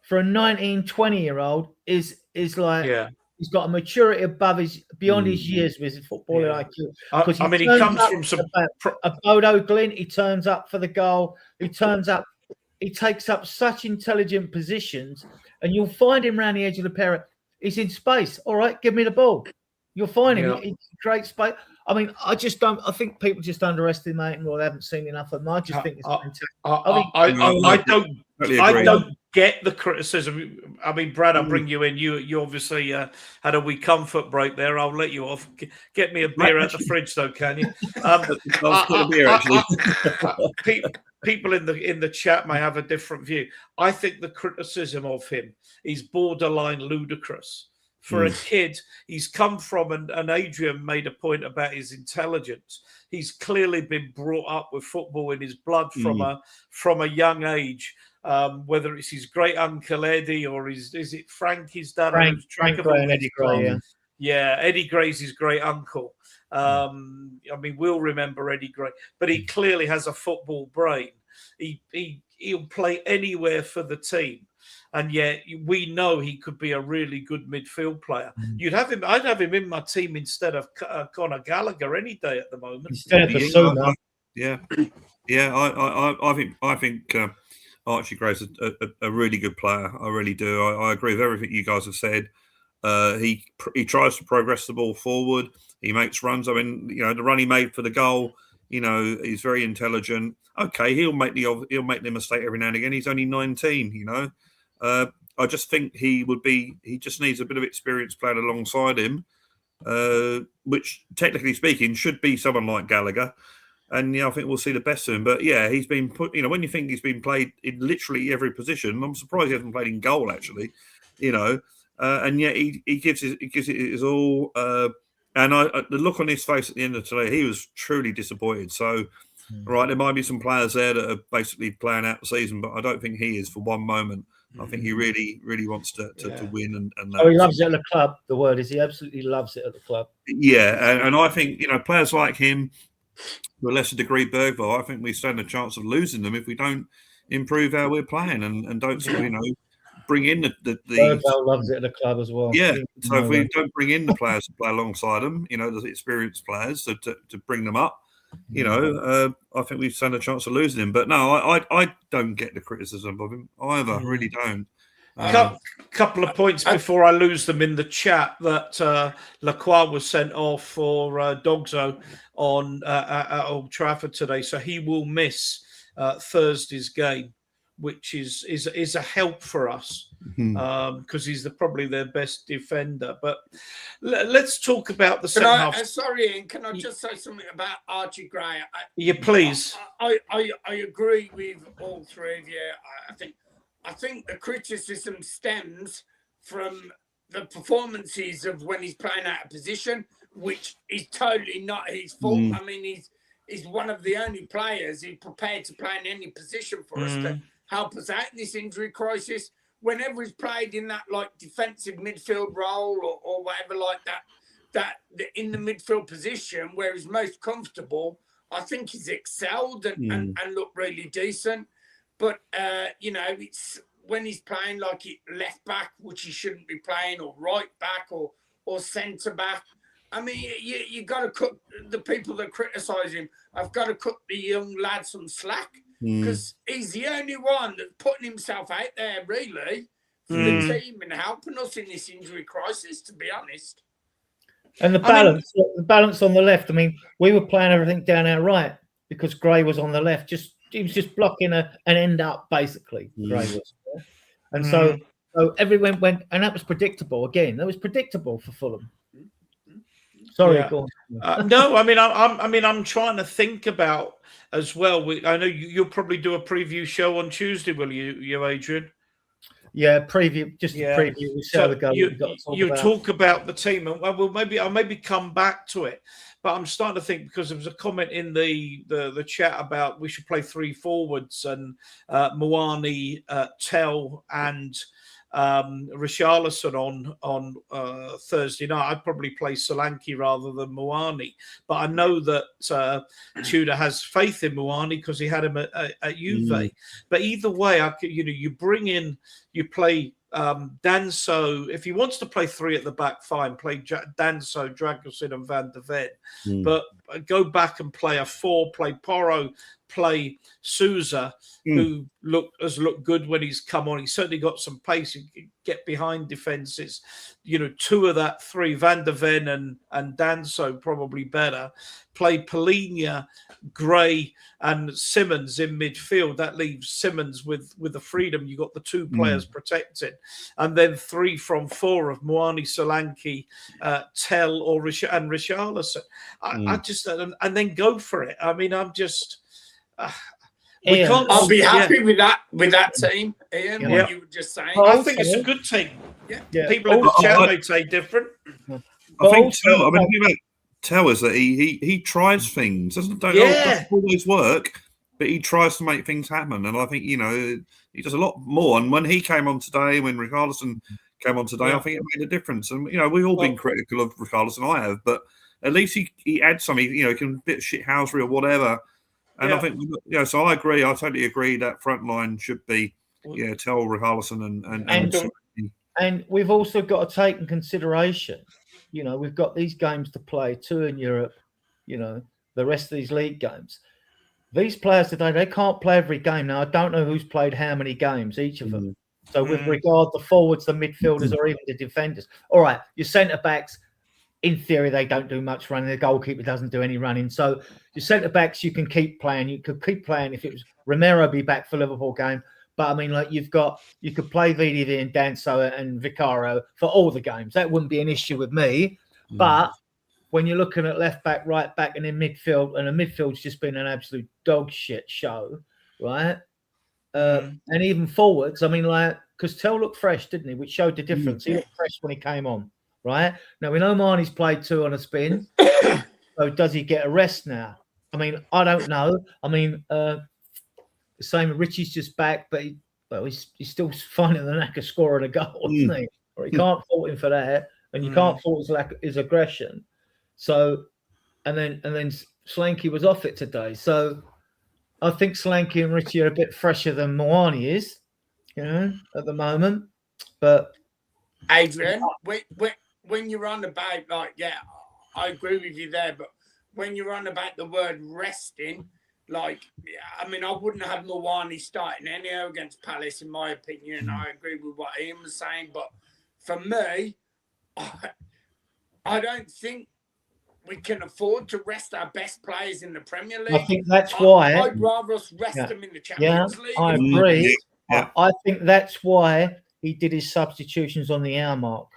for a 19, 20-year-old is like he's got a maturity beyond his years with his footballing IQ. I mean, he comes from some a Bodo Glint. He turns up for the goal. He turns up. He takes up such intelligent positions, and you'll find him around the edge of the parrot. He's in space. All right, give me the ball. You'll find him. He creates space. I mean, I just don't. I think people just underestimate him, or they haven't seen enough of him. I just think it's fantastic. I don't get the criticism. I mean, Brad, I'll bring you in. You obviously had a wee comfort break there. I'll let you off. Get me a beer out the fridge, though, can you? People in the chat may have a different view. I think the criticism of him is borderline ludicrous. For a kid, he's come from, and Adrian made a point about his intelligence. He's clearly been brought up with football in his blood from a young age. Whether it's his great uncle Eddie or is it Frankie's dad? Frank Gray and Eddie Gray, yeah, Eddie Gray's his great uncle. I mean, we'll remember Eddie Gray, but he clearly has a football brain. He'll play anywhere for the team. And yet we know he could be a really good midfield player. You'd have him. I'd have him in my team instead of Conor Gallagher any day at the moment. Instead of Basuma. I think Archie Gray's a really good player. I really do. I agree with everything you guys have said. He tries to progress the ball forward. He makes runs. I mean, the run he made for the goal. He's very intelligent. Okay, he'll make the mistake every now and again. He's only 19. I just think he just needs a bit of experience playing alongside him, which technically speaking should be someone like Gallagher. And I think we'll see the best of him. But yeah, he's been put, when you think he's been played in literally every position, I'm surprised he hasn't played in goal actually, and yet he gives it his all. And the look on his face at the end of today, he was truly disappointed. So, right, there might be some players there that are basically playing out the season, but I don't think he is for one moment. I think he really, really wants to win. And he loves it at the club. The word is he absolutely loves it at the club. Yeah, and I think, players like him, to a lesser degree Bergvall, I think we stand a chance of losing them if we don't improve how we're playing and don't sort of, bring in the Bergvall loves it at the club as well. Yeah, so if we don't bring in the players to play alongside them, the experienced players to bring them up, I think we stand a chance of losing him. But no, I don't get the criticism of him either. I really don't. Couple of points before I lose them in the chat that Lacroix was sent off for Dogzo at Old Trafford today, so he will miss Thursday's game, which is a help for us because he's probably their best defender. But let's talk about the second half. Sorry, Ian, can I just say something about Archie Gray? Please. I agree with all three of you. I think the criticism stems from the performances of when he's playing out of position, which is totally not his fault. I mean, he's one of the only players who's prepared to play in any position for us to help us out in this injury crisis. Whenever he's played in that defensive midfield role or whatever like that in the midfield position where he's most comfortable, I think he's excelled and looked really decent. But it's when he's playing like left back, which he shouldn't be playing, or right back or centre back. I mean, you got to cut the people that criticise him. I've got to cut the young lad some slack because he's the only one that's putting himself out there really for the team and helping us in this injury crisis. To be honest, and the balance on the left. I mean, we were playing everything down our right because Gray was on the left. He was just blocking an end up basically. Gray was, and so So everyone went, and that was predictable. Again, that was predictable for Fulham. Sorry, Yeah. go on. No, I'm trying to think about as well. I know you'll probably do a preview show on Tuesday, will you, Adrian? Yeah, preview. Just Yeah. a preview. We'll see how we go. You talk about the team, and well, I'll maybe come back to it. But I'm starting to think, because there was a comment in the chat about we should play 3 forwards, and Moani, Tell, and Richarlison on Thursday night. I'd probably play Solanke rather than Moani, but I know that Tudor has faith in Moani because he had him at Juve. But either way, you bring in, you play Danso. If he wants to play 3 at the back, fine. Play Danso, Dragosin, and Van de Ven. But go back and play a 4. Play Porro. Play Souza, who has looked good when he's come on. He's certainly got some pace. He can get behind defenses. 2 of that 3, Van de Ven and Danso, probably better. Play Polina, Gray, and Simmons in midfield. That leaves Simmons with the freedom. You got the 2 players protected, and then 3 from 4 of Moani, Solanke, Tell, or and Richarlison. I just and then go for it. I mean, I'm just. We can't. I'll be happy with that team, Ian. What you were just saying. I think it's a good team. Yeah. People in the chat may say different. I think Tell is that he tries things. Doesn't always work, but he tries to make things happen. And I think he does a lot more. And when he came on today, when Richarlison came on today, I think it made a difference. And we've all been critical of Richarlison. I have, but at least he adds something. He can a bit shithousery or whatever. And I think, so I agree. I totally agree that front line should be, Tell, Richarlison, and we've also got to take in consideration, we've got these games to play, 2 in Europe, the rest of these league games. These players today, they can't play every game. Now, I don't know who's played how many games, each of them. So with regard to the forwards, the midfielders, or even the defenders. All right, your centre-backs, in theory, they don't do much running. The goalkeeper doesn't do any running. So your centre-backs, you can keep playing. You could keep playing. If it was Romero, be back for Liverpool game. But, I mean, you could play VDV and Danso and Vicario for all the games. That wouldn't be an issue with me. But when you're looking at left-back, right-back, and in midfield, and the midfield's just been an absolute dog shit show, right? And even forwards, I mean, because Tell looked fresh, didn't he? Which showed the difference. He looked fresh when he came on. Right now, we know Marnie's played 2 on a spin. So does he get a rest now? I mean, I don't know. I mean, the same. Richie's just back, but he's still finding the knack of scoring a goal, isn't he? Or he can't fault him for that, and you can't fault his aggression. So, and then Solanke was off it today. So, I think Solanke and Richie are a bit fresher than Moani is, at the moment. But Adrian, when you're on about, I agree with you there, but when you're on about the word resting, I wouldn't have Moani starting anyhow against Palace, in my opinion. I agree with what Ian was saying, but for me, I don't think we can afford to rest our best players in the Premier League. I think that's why. I'd rather us rest them in the Champions League. I agree. Yeah. I think that's why he did his substitutions on the hour mark.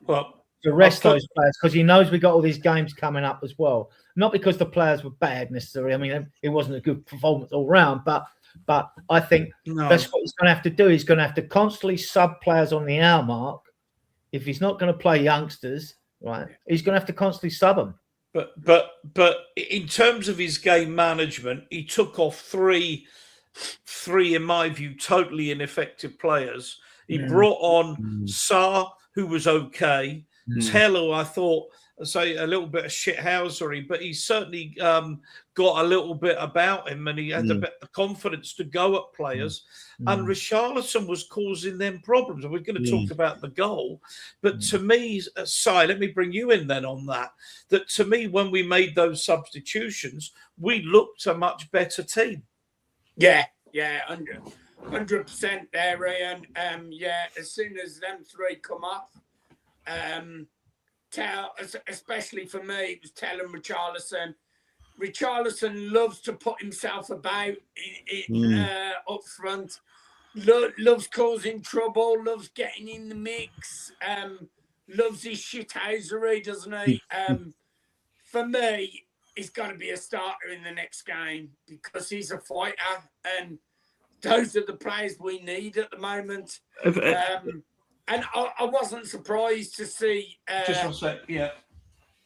Well, to rest those players, because he knows we got all these games coming up as well. Not because the players were bad necessarily. I mean, it wasn't a good performance all round, but I think that's what he's going to have to do. He's going to have to constantly sub players on the hour mark. If he's not going to play youngsters, right, he's going to have to constantly sub them. But in terms of his game management, he took off three, in my view, totally ineffective players. He brought on Sarr, who was okay. Tello, I thought, say a little bit of shithousery, but he certainly got a little bit about him, and he had a bit of confidence to go at players. And Richarlison was causing them problems. And we're going to talk about the goal, but to me, Si, let me bring you in then on that. That to me, when we made those substitutions, we looked a much better team. Yeah, 100% there, Ian. As soon as them 3 come off, Tell, especially for me, it was Tell and Richarlison. Richarlison loves to put himself about up front. loves causing trouble, loves getting in the mix, loves his shithousery, doesn't he? For me, he's got to be a starter in the next game because he's a fighter, and those are the players we need at the moment. And I wasn't surprised to see. Just one sec. Yeah.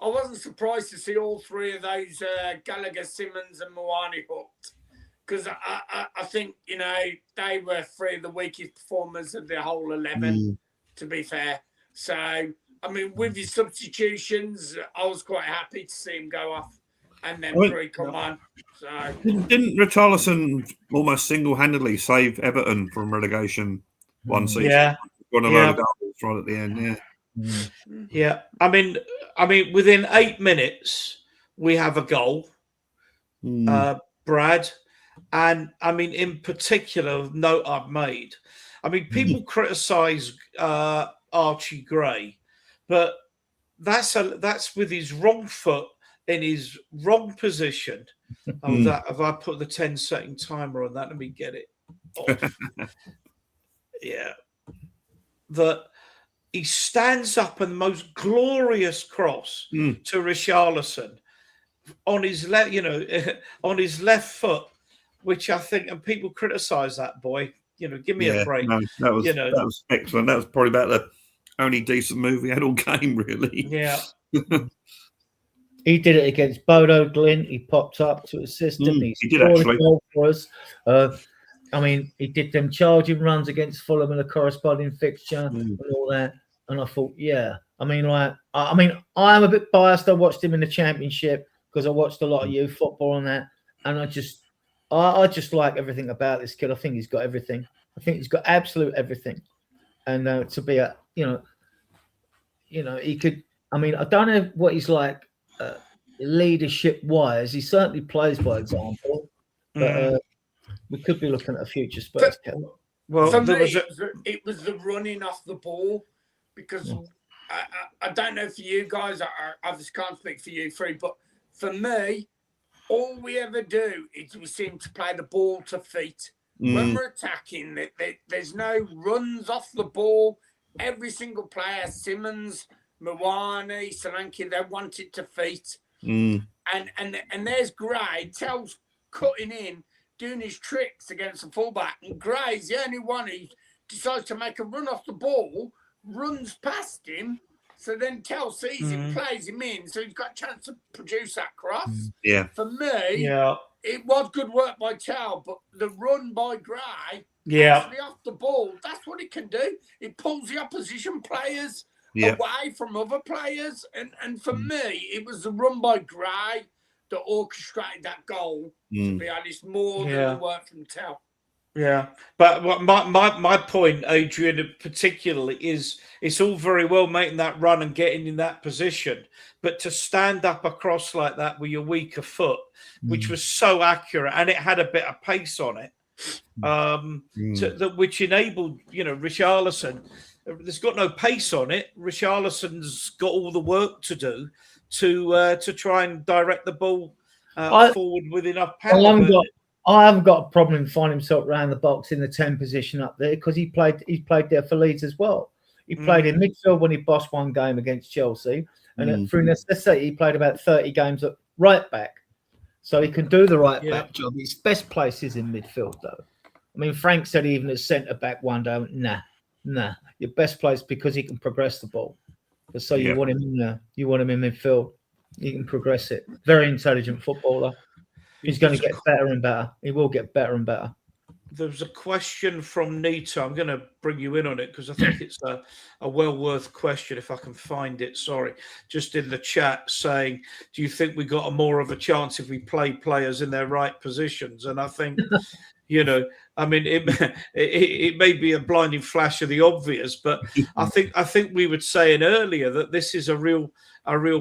I wasn't surprised to see all three of those Gallagher, Simmons, and Moani hooked, because I think they were three of the weakest performers of the whole 11. To be fair, so I mean, with his substitutions, I was quite happy to see him go off, and then three come on. So didn't Richarlison almost single-handedly save Everton from relegation one season? Yeah. Got a load of goals right at the end. Yeah. Yeah. I mean, within 8 minutes, we have a goal, Brad. And I mean, in particular, note I've made. I mean, people criticise Archie Gray, but that's with his wrong foot in his wrong position. Have I put the 10-second timer on that? Let me get it off. Yeah. That he stands up and the most glorious cross to Richarlison on his left, on his left foot, which I think, and people criticise that boy. Give me a break. No, that was excellent. That was probably about the only decent move we had all game, really. Yeah. He did it against Bodo Glint. He popped up to assist him. He did actually. For us. I mean, he did them charging runs against Fulham in a corresponding fixture and all that. And I thought, yeah. I mean, I'm a bit biased. I watched him in the Championship because I watched a lot of youth football and that. And I just like everything about this kid. I think he's got everything. I think he's got absolute everything. And to be he could. I mean, I don't know what he's like leadership-wise. He certainly plays by example. But we could be looking at a future Spurs. Well, for me, it was the running off the ball, because I don't know for you guys. I just can't speak for you three, but for me, all we ever do is we seem to play the ball to feet. When we're attacking, there's no runs off the ball. Every single player, Simmons, Mwani, Solanke, they want it to feet. And there's Gray, Tell's cutting in, doing his tricks against the fullback. And Gray's the only one who decides to make a run off the ball, runs past him. So then Tell sees him, plays him in, so he's got a chance to produce that cross. Yeah. For me, it was good work by Tell, but the run by Gray, actually off the ball, that's what it can do. It pulls the opposition players away from other players. And for me, it was the run by Gray that orchestrated that goal, to be honest, more than the work from Tell. Yeah, but what my point, Adrian, particularly, is it's all very well making that run and getting in that position, but to stand up across like that with your weaker foot, which was so accurate and it had a bit of pace on it, which enabled Richarlison. There's got no pace on it. Richarlison's got all the work to do to try and direct the ball forward with enough power. I haven't got a problem finding himself around the box in the 10 position up there, because he played there for Leeds as well. He played in midfield when he bossed one game against Chelsea, and through let's say he played about 30 games at right back, so he can do the right back job. His best place is in midfield, though. I mean, Frank said even at centre back one day, nah, your best place, because he can progress the ball. So you want him in there. You want him in midfield. He can progress it. Very intelligent footballer. He's going to get better and better. He will get better and better. There was a question from Nita. I'm going to bring you in on it because I think it's a well worth question if I can find it. Sorry. Just in the chat saying, do you think we got more of a chance if we play players in their right positions? And I think, I mean, it may be a blinding flash of the obvious, but I think we were saying earlier that this is a real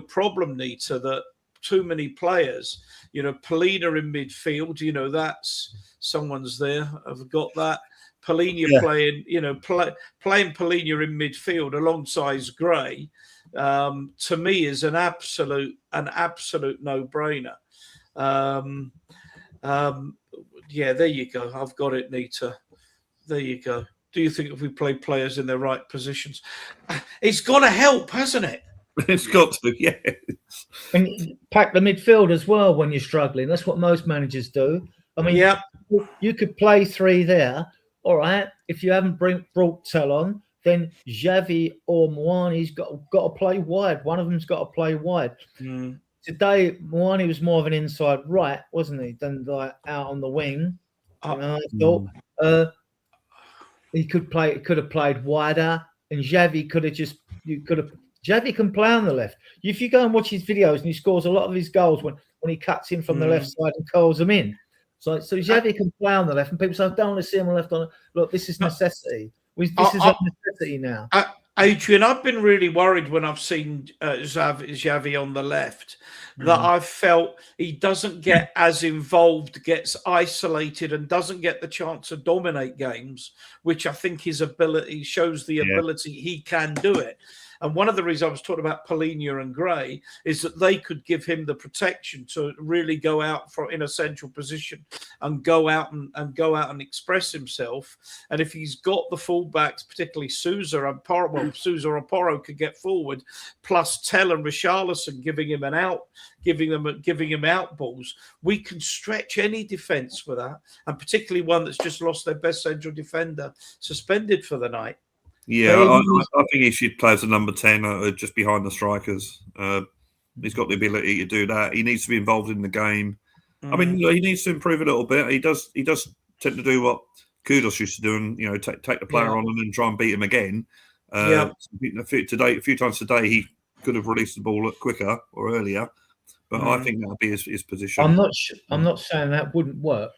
problem, Nita, that too many players, Polina in midfield, that's someone's there. I've got that. Polina playing, playing Polina in midfield alongside Gray, to me is an absolute no-brainer. There you go. I've got it, Nita. There you go. Do you think if we play players in their right positions, it's got to help, hasn't it? It's got to, yeah. And pack the midfield as well when you're struggling. That's what most managers do. I mean, Yeah. you could play 3 there. All right. If you haven't brought Tell on, then Xavi or Moani's got to play wide. One of them's got to play wide. Today, Moani was more of an inside right, wasn't he, than like out on the wing. You know, I thought he could have played wider, and Xavi could have Xavi can play on the left. If you go and watch his videos, and he scores a lot of his goals when he cuts in from the left side and curls them in. So Xavi can play on the left, and people say, I don't want to see him on the left. Look, this is necessity. This is a necessity now. Adrian, I've been really worried when I've seen Xavi on the left that I've felt he doesn't get as involved, gets isolated, and doesn't get the chance to dominate games, which I think his ability shows the ability he can do it. And one of the reasons I was talking about Polina and Gray is that they could give him the protection to really go out in a central position and go out and express himself. And if he's got the fullbacks, particularly Sousa and Porro could get forward, plus Tell and Richarlison giving him giving him out balls, we can stretch any defence with that, and particularly one that's just lost their best central defender suspended for the night. Yeah, I think he should play as a number 10, just behind the strikers. He's got the ability to do that. He needs to be involved in the game. I mean, he needs to improve a little bit. He does tend to do what Kudos used to do, and take the player on and try and beat him again. A few times today, he could have released the ball quicker or earlier, but I think that would be his position. I'm not saying that wouldn't work.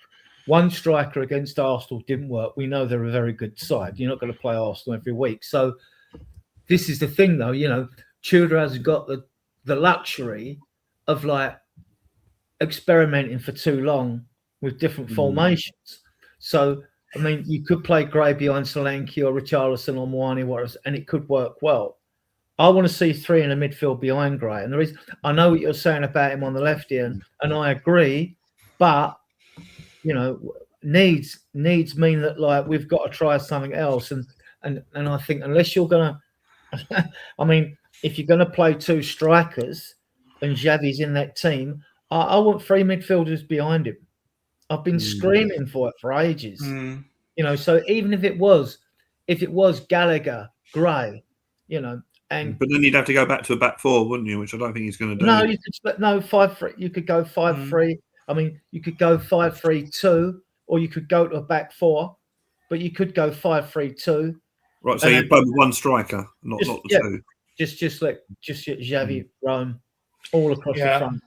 One striker against Arsenal didn't work. We know they're a very good side. You're not going to play Arsenal every week. So this is the thing, though. Tudor has got the luxury of like experimenting for too long with different formations. So, I mean, you could play Gray behind Solanke or Richarlison or Moani, and it could work well. I want to see 3 in the midfield behind Gray. And I know what you're saying about him on the left here, and I agree, but needs mean that like we've got to try something else, and I think unless you're gonna, I mean, if you're gonna play 2 strikers and Xavi's in that team, I want 3 midfielders behind him. I've been screaming for it for ages. So even if it was Gallagher, Gray, and but then you'd have to go back to a back 4, wouldn't you? Which I don't think he's going to do. No, you could 5-3. You could go 5-3. I mean, you could go 5-3-2, or you could go to a back 4, but you could go 5-3-2. Right, so you'd play with 1 striker, not the 2. Just Xavi roam all across the front.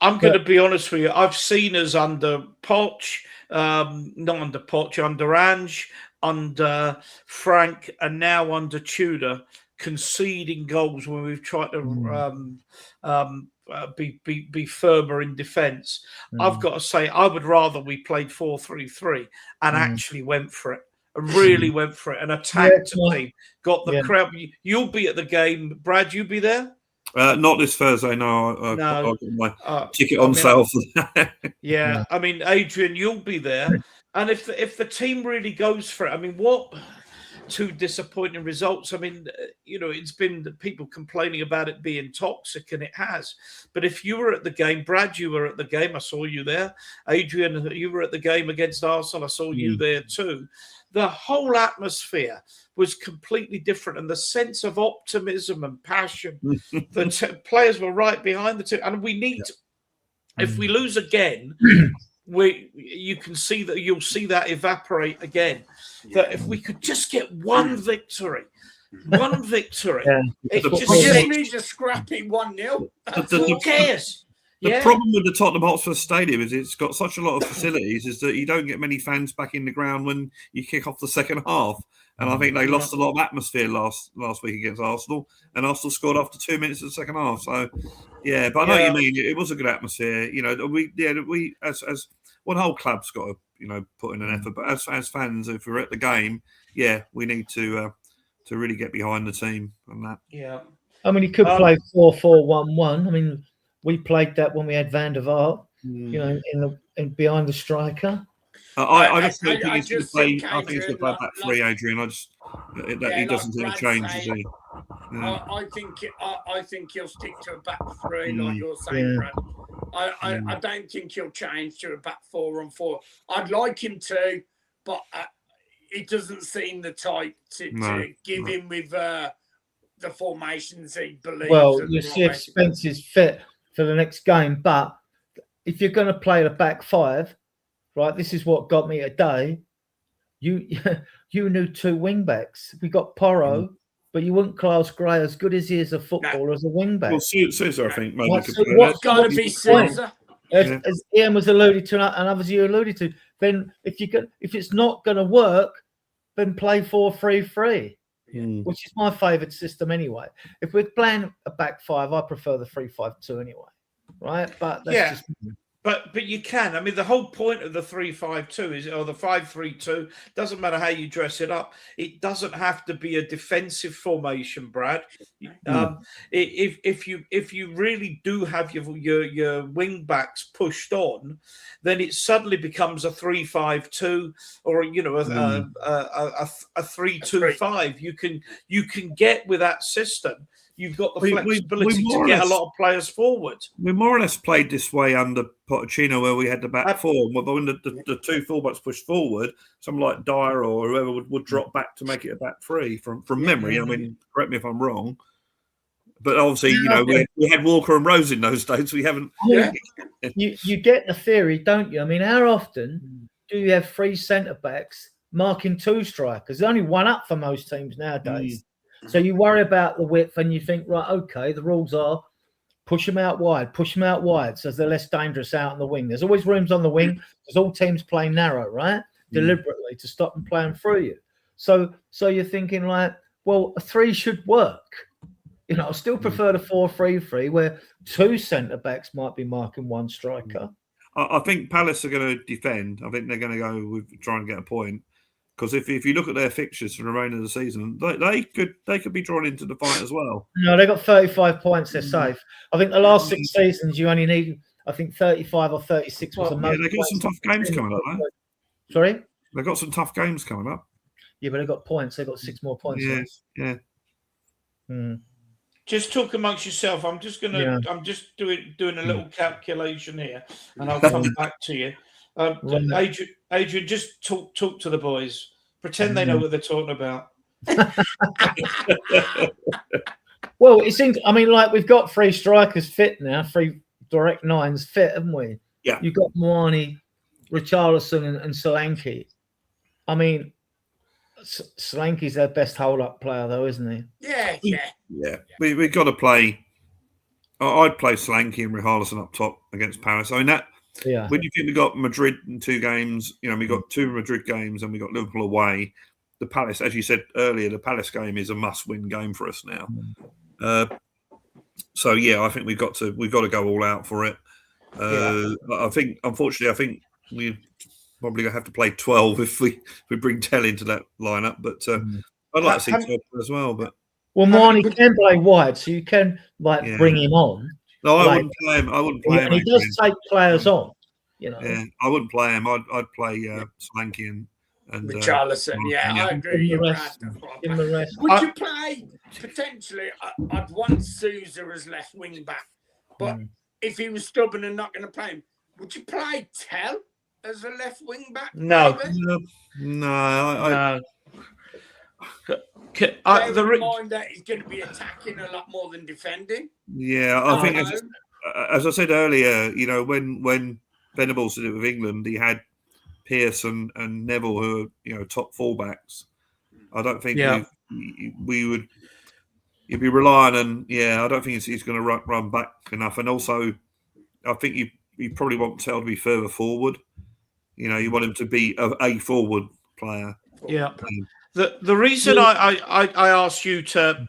I'm going to be honest with you. I've seen us under Poch, not under Poch, under Ange, under Frank, and now under Tudor, conceding goals when we've tried to be firmer in defence. I've got to say, I would rather we played 4-3-3 and actually went for it. Really went for it and attacked the team. Got the crowd. You'll be at the game, Brad. You be there? Not this Thursday. No, I got my ticket on sale for that. I mean, Adrian, you'll be there. And if the team really goes for it, I mean, what 2 disappointing results. I mean, it's been people complaining about it being toxic, and it has. But if you were at the game, Brad, you were at the game. I saw you there. Adrian, you were at the game against Arsenal. I saw you there too. The whole atmosphere was completely different, and the sense of optimism and passion. The players were right behind the team, and we need. If we lose again, you can see that you'll see that evaporate again. That if we could just get one victory, it just needs a scrappy 1-0. Who cares? The problem with the Tottenham Hotspur Stadium is it's got such a lot of facilities is that you don't get many fans back in the ground when you kick off the second half. And I think they lost a lot of atmosphere last week against Arsenal, and Arsenal scored after 2 minutes of the second half. So, but I know what you mean. It was a good atmosphere. We as one whole club's got to put in an effort. But as fans, if we're at the game, we need to really get behind the team and that. Yeah, I mean, you could play 4-4-1-1. I mean, we played that when we had Van der Vaart, in behind the striker. I just don't think I he's going to just play. think I think he's going to play back three, Adrian. I just he doesn't seem to change, does he? Yeah. I think he'll stick to a back three, like you're Yeah. saying, Brad. I don't think he'll change to a back 4-on-4. I'd like him to, but it doesn't seem the type to give him with the formations he believes. Well, you see if Spence is fit for the next game, but if you're going to play the back five, right, this is what got me today. You knew two wing backs. We got Porro, but you wouldn't class Gray as good as he is a footballer as a wing back. Well, Sousa, I think, maybe What's got to be Sousa? As Ian was alluded to, and others you alluded to, then if it's not going to work, then play 4-3-3, which is my favourite system anyway. If we're playing a back five, I prefer the 3-5-2 anyway, right? But that's just But you can. I mean, the whole point of the 3-5-2 is, or the 5-3-2, doesn't matter how you dress it up. It doesn't have to be a defensive formation, Brad. If you really do have your wing backs pushed on, then it suddenly becomes a 3-5-2 or a 3-2-5. You can get with that system. You've got the flexibility to get a lot of players forward. We more or less played this way under Pochettino, where we had the back four. But when the two fullbacks pushed forward, someone like Dyer or whoever would drop back to make it a back three from memory. I mean, correct me if I'm wrong. But obviously, we had Walker and Rose in those days. We haven't. Yeah. You get the theory, don't you? I mean, how often do you have three centre backs marking two strikers? There's only one up for most teams nowadays. So you worry about the width and you think, right, okay, the rules are push them out wide, so they're less dangerous out on the wing. There's always rooms on the wing because all teams play narrow, right? Deliberately to stop them playing through you. So you're thinking like, well, a three should work. I still prefer the 4-3-3 where two centre backs might be marking one striker. I think Palace are going to defend. I think they're going to go with trying to get a point. Because if you look at their fixtures for the remainder of the season, they could be drawn into the fight as well. No, they got 35 points. They're safe. I think the last 6 seasons you only need, 35 or 36 was the most. Yeah, they got some tough games coming up, though. Sorry, they got some tough games coming up. Yeah, but they got points. They got 6 more points. Yeah. Just talk amongst yourself. I'm just doing a little calculation here, and I'll come back to you. Adrian, just talk to the boys. Pretend they know what they're talking about. Well, it seems. I mean, like we've got 3 strikers fit now, 3 direct 9s fit, haven't we? Yeah. You've got Moani, Richarlison, and Solanke. I mean, Solanke's their best hold-up player, though, isn't he? Yeah. We've got to play. I'd play Solanke and Richarlison up top against Paris. I mean that. Yeah. When you think we got Madrid in 2 games, we got 2 Madrid games and we got Liverpool away. The Palace, as you said earlier, the Palace game is a must-win game for us now. So I think we've got to go all out for it. I think, unfortunately, we probably gonna have to play 12 if we bring Tell into that lineup. But I'd like to see 12 as well. But Moani can play wide, so you can bring him on. No, I wouldn't play him. And he does take players on. Yeah, I wouldn't play him. I'd play Solanke and Richarlison. I agree. Would you play potentially? I'd want Sousa as left wing back, but if he was stubborn and not going to play him, would you play Tell as a left wing back? No. The mind that he's going to be attacking a lot more than defending. Yeah, I think as I said earlier, when Venables did it with England, he had Pearce and Neville, who are top fullbacks. I don't think we would. You'd be relying on. I don't think he's going to run back enough, and also I think you probably want Tell to be further forward. You want him to be a forward player. Yeah. The reason I asked you to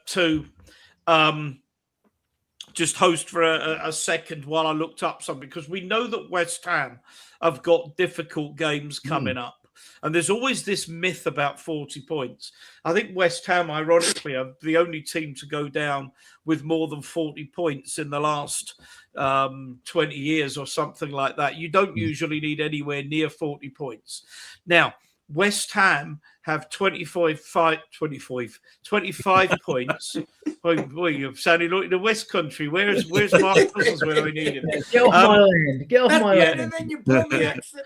just host for a second while I looked up something, because we know that West Ham have got difficult games coming up. And there's always this myth about 40 points. I think West Ham, ironically, are the only team to go down with more than 40 points in the last 20 years or something like that. You don't usually need anywhere near 40 points. Now, West Ham have 25 points. Boy, you're sounding like the West Country. Where's Mark Cousins when I need him? Get off my land. Get off my land. And then you pull the accent.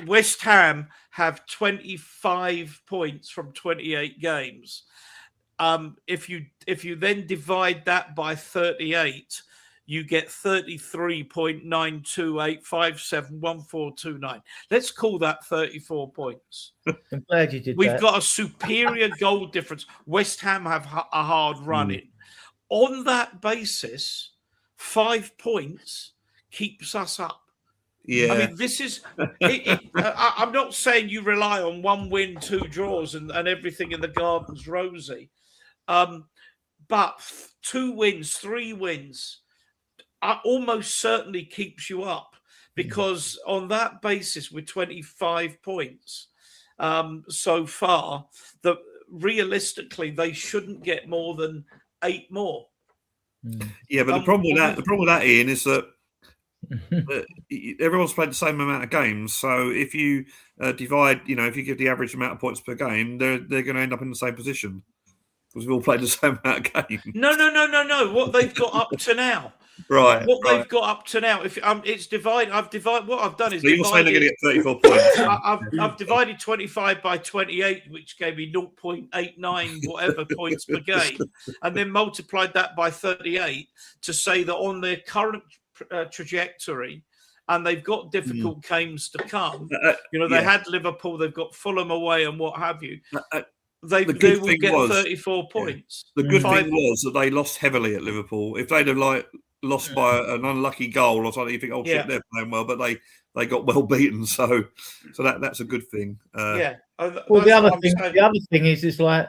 West Ham have 25 points from 28 games. If you then divide that by 38, you get 33.928571429. Let's call that 34 points. I'm glad you did We've that. got a superior goal difference. West Ham have a hard run in. On that basis, 5 points keeps us up. Yeah. I mean, this is. I'm not saying you rely on 1 win, 2 draws, and everything in the garden's rosy. But 2 wins, 3 wins almost certainly keeps you up, because on that basis, with 25 points so far, that realistically they shouldn't get more than 8 more. Yeah, but the problem with that, Ian, is that everyone's played the same amount of games. So if you divide, if you give the average amount of points per game, they're going to end up in the same position because we've all played the same amount of games. No. What they've got up to now. Right. They've got up to now. If it's divided, I've divided. What I've done is So you're saying they're going to get 34 points. I've divided 25 by 28, which gave me 0.89 whatever points per game, and then multiplied that by 38 to say that on their current trajectory, and they've got difficult games to come. They had Liverpool, they've got Fulham away, and what have you. They will get 34 points. The good thing was that they lost heavily at Liverpool. If they'd have lost by an unlucky goal or something, you think, oh shit, they're playing well, but they got well beaten. So that's a good thing. Well, the other thing is like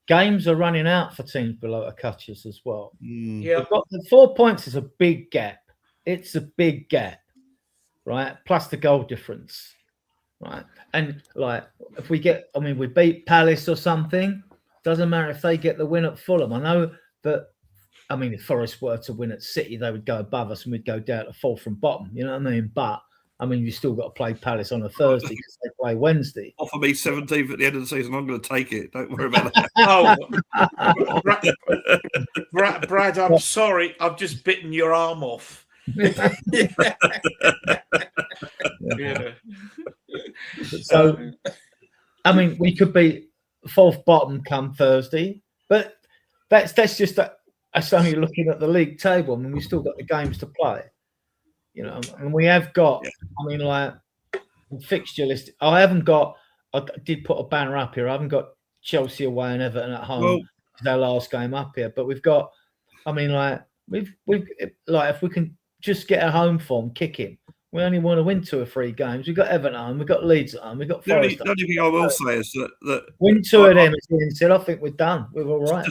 games are running out for teams below a Cutchers as well. Yeah, we've got the 4 points is a big gap. It's a big gap, right? Plus the goal difference. Right, and like if we beat Palace or something, doesn't matter if they get the win at Fulham. I know that, if Forest were to win at City, they would go above us and we'd go down to 4th from bottom. You know what I mean? But you still got to play Palace on a Thursday because they play Wednesday. Offer me 17th at the end of the season, I'm going to take it. Don't worry about that. Brad, I'm sorry, I've just bitten your arm off. Yeah. So, we could be 4th bottom come Thursday, but that's just that's only looking at the league table. We've still got the games to play, and we have got. Fixture list. I did put a banner up here. I haven't got Chelsea away and Everton at home. It's their last game up here, but we've got. We've if we can just get a home form kicking. We only want to win 2 or 3 games. We've got Everton at home. We've got Leeds at home. We've got Forest. The only thing I will say is that win 2 of them, as Ian said, I think we're done. We're all right.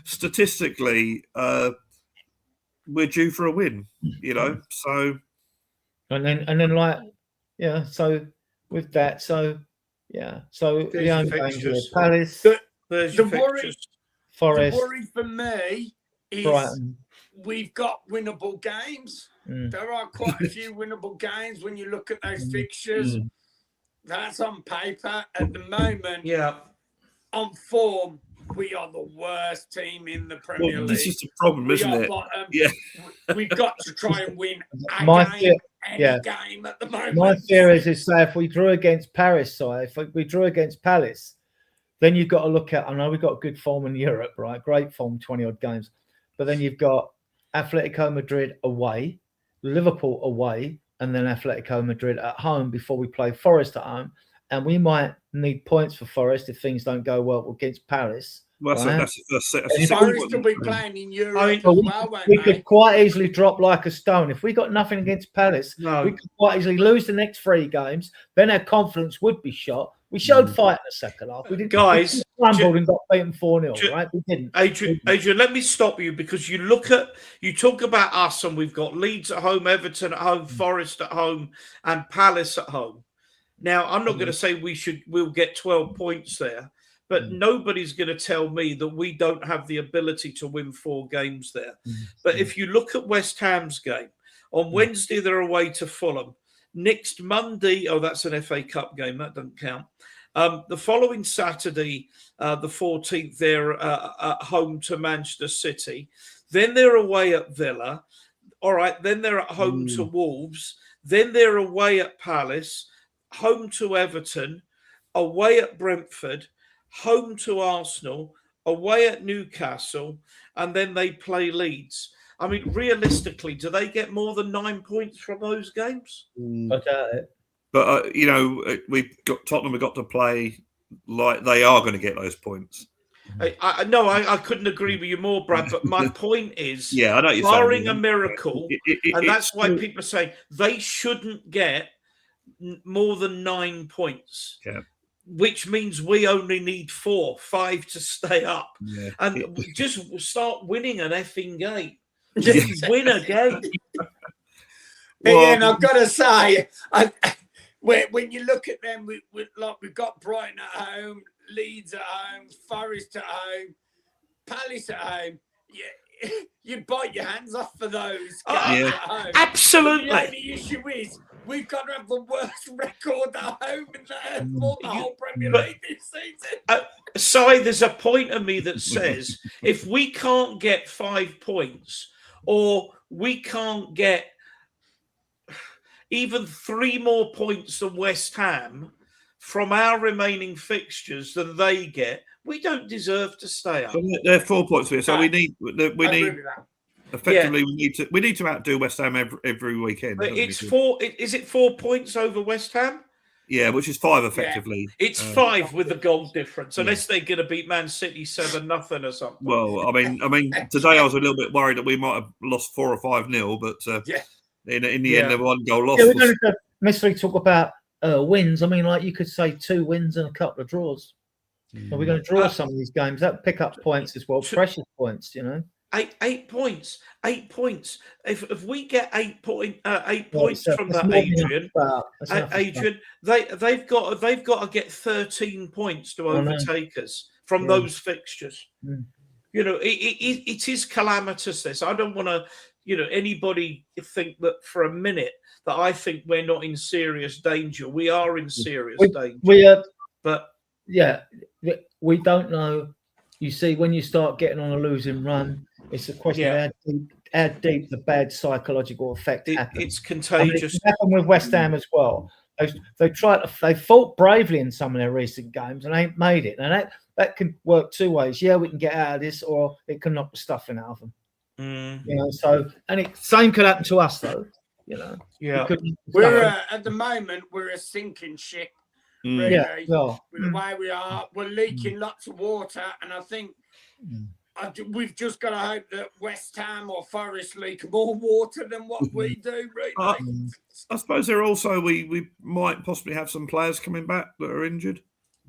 Statistically, we're due for a win. So. And then so with that, so the home games are Palace, Forest. The worry for me is Brighton. We've got winnable games. There are quite a few winnable games when you look at those fixtures. That's on paper. At the moment, on form, we are the worst team in the Premier League. This is the problem, isn't it? Bottom. Yeah. We've got to try and win any game at the moment. My theory is say if we drew against Paris, then you've got to look at, I know we've got good form in Europe, right? Great form, 20-odd games. But then you've got Atletico Madrid away, Liverpool away, and then Atletico Madrid at home before we play Forest at home. And we might need points for Forest if things don't go well against Paris. Well, that's the first set. Forest will be playing in Europe we could quite easily drop like a stone. If we got nothing against Palace, we could quite easily lose the next 3 games. Then our confidence would be shot. We showed fight in the second half. We didn't, Guys, we crumbled and got beaten 4-0, right? We didn't. Adrian, let me stop you because you talk about us, and we've got Leeds at home, Everton at home, Forest at home, and Palace at home. Now, I'm not going to say we'll get 12 points there, but nobody's going to tell me that we don't have the ability to win 4 games there. But if you look at West Ham's game, on Wednesday they're away to Fulham. Next Monday, that's an FA Cup game, that doesn't count. The following Saturday, the 14th, they're at home to Manchester City. Then they're away at Villa. All right, then they're at home to Wolves. Then they're away at Palace, home to Everton, away at Brentford, home to Arsenal, away at Newcastle, and then they play Leeds. I mean, realistically, do they get more than 9 points from those games? I doubt it. But Tottenham have got to play like they are going to get those points. I couldn't agree with you more, Brad. But my point is, I know you're barring saying, a miracle, and that's why people are saying they shouldn't get more than 9 points. Yeah. Which means we only need 4, 5 to stay up, and just start winning an effing game. Just win a game. Ian, I've got to say, when you look at them, we've got Brighton at home, Leeds at home, Forest at home, Palace at home. Yeah, you'd bite your hands off for those guys at home. Absolutely. The only issue is we've got to have the worst record at home in the whole Premier League this season. Si, there's a point of me that says if we can't get 5 points, or we can't get even 3 more points than West Ham from our remaining fixtures than they get, we don't deserve to stay up. So they're 4 points here. So we need effectively Yeah. we need to outdo West Ham every weekend. It's 4. Is it 4 points over West Ham? Yeah, which is 5 effectively. It's 5 with the goal difference, unless they're going to beat Man City 7-0 or something. Well, I mean, today I was a little bit worried that we might have lost 4 or 5-0, but in the end, the 1 goal loss. Yeah, we don't have to necessarily talk about wins. I mean, like you could say 2 wins and a couple of draws. So we're going to draw some of these games. That would pick up points as well, precious points, you know. 8 points. 8 points. If we get 8 points from that, Adrian, they've got to get 13 points to overtake us from those fixtures. You know, it is calamitous. This, I don't want to, anybody think that for a minute that I think we're not in serious danger. We are in serious danger. We are, but we don't know. You see, when you start getting on a losing run, it's a question of how deep the bad psychological effect happens. It's contagious. It happened with West Ham as well. They fought bravely in some of their recent games and ain't made it. And that can work 2 ways. Yeah, we can get out of this, or it can knock the stuffing out of them. You know, so same could happen to us though. You know, we're at the moment we're a sinking ship. Really. With the way we are, we're leaking lots of water, and I think we've just got to hope that West Ham or Forest leak more water than what we do. Really. I suppose we might possibly have some players coming back that are injured,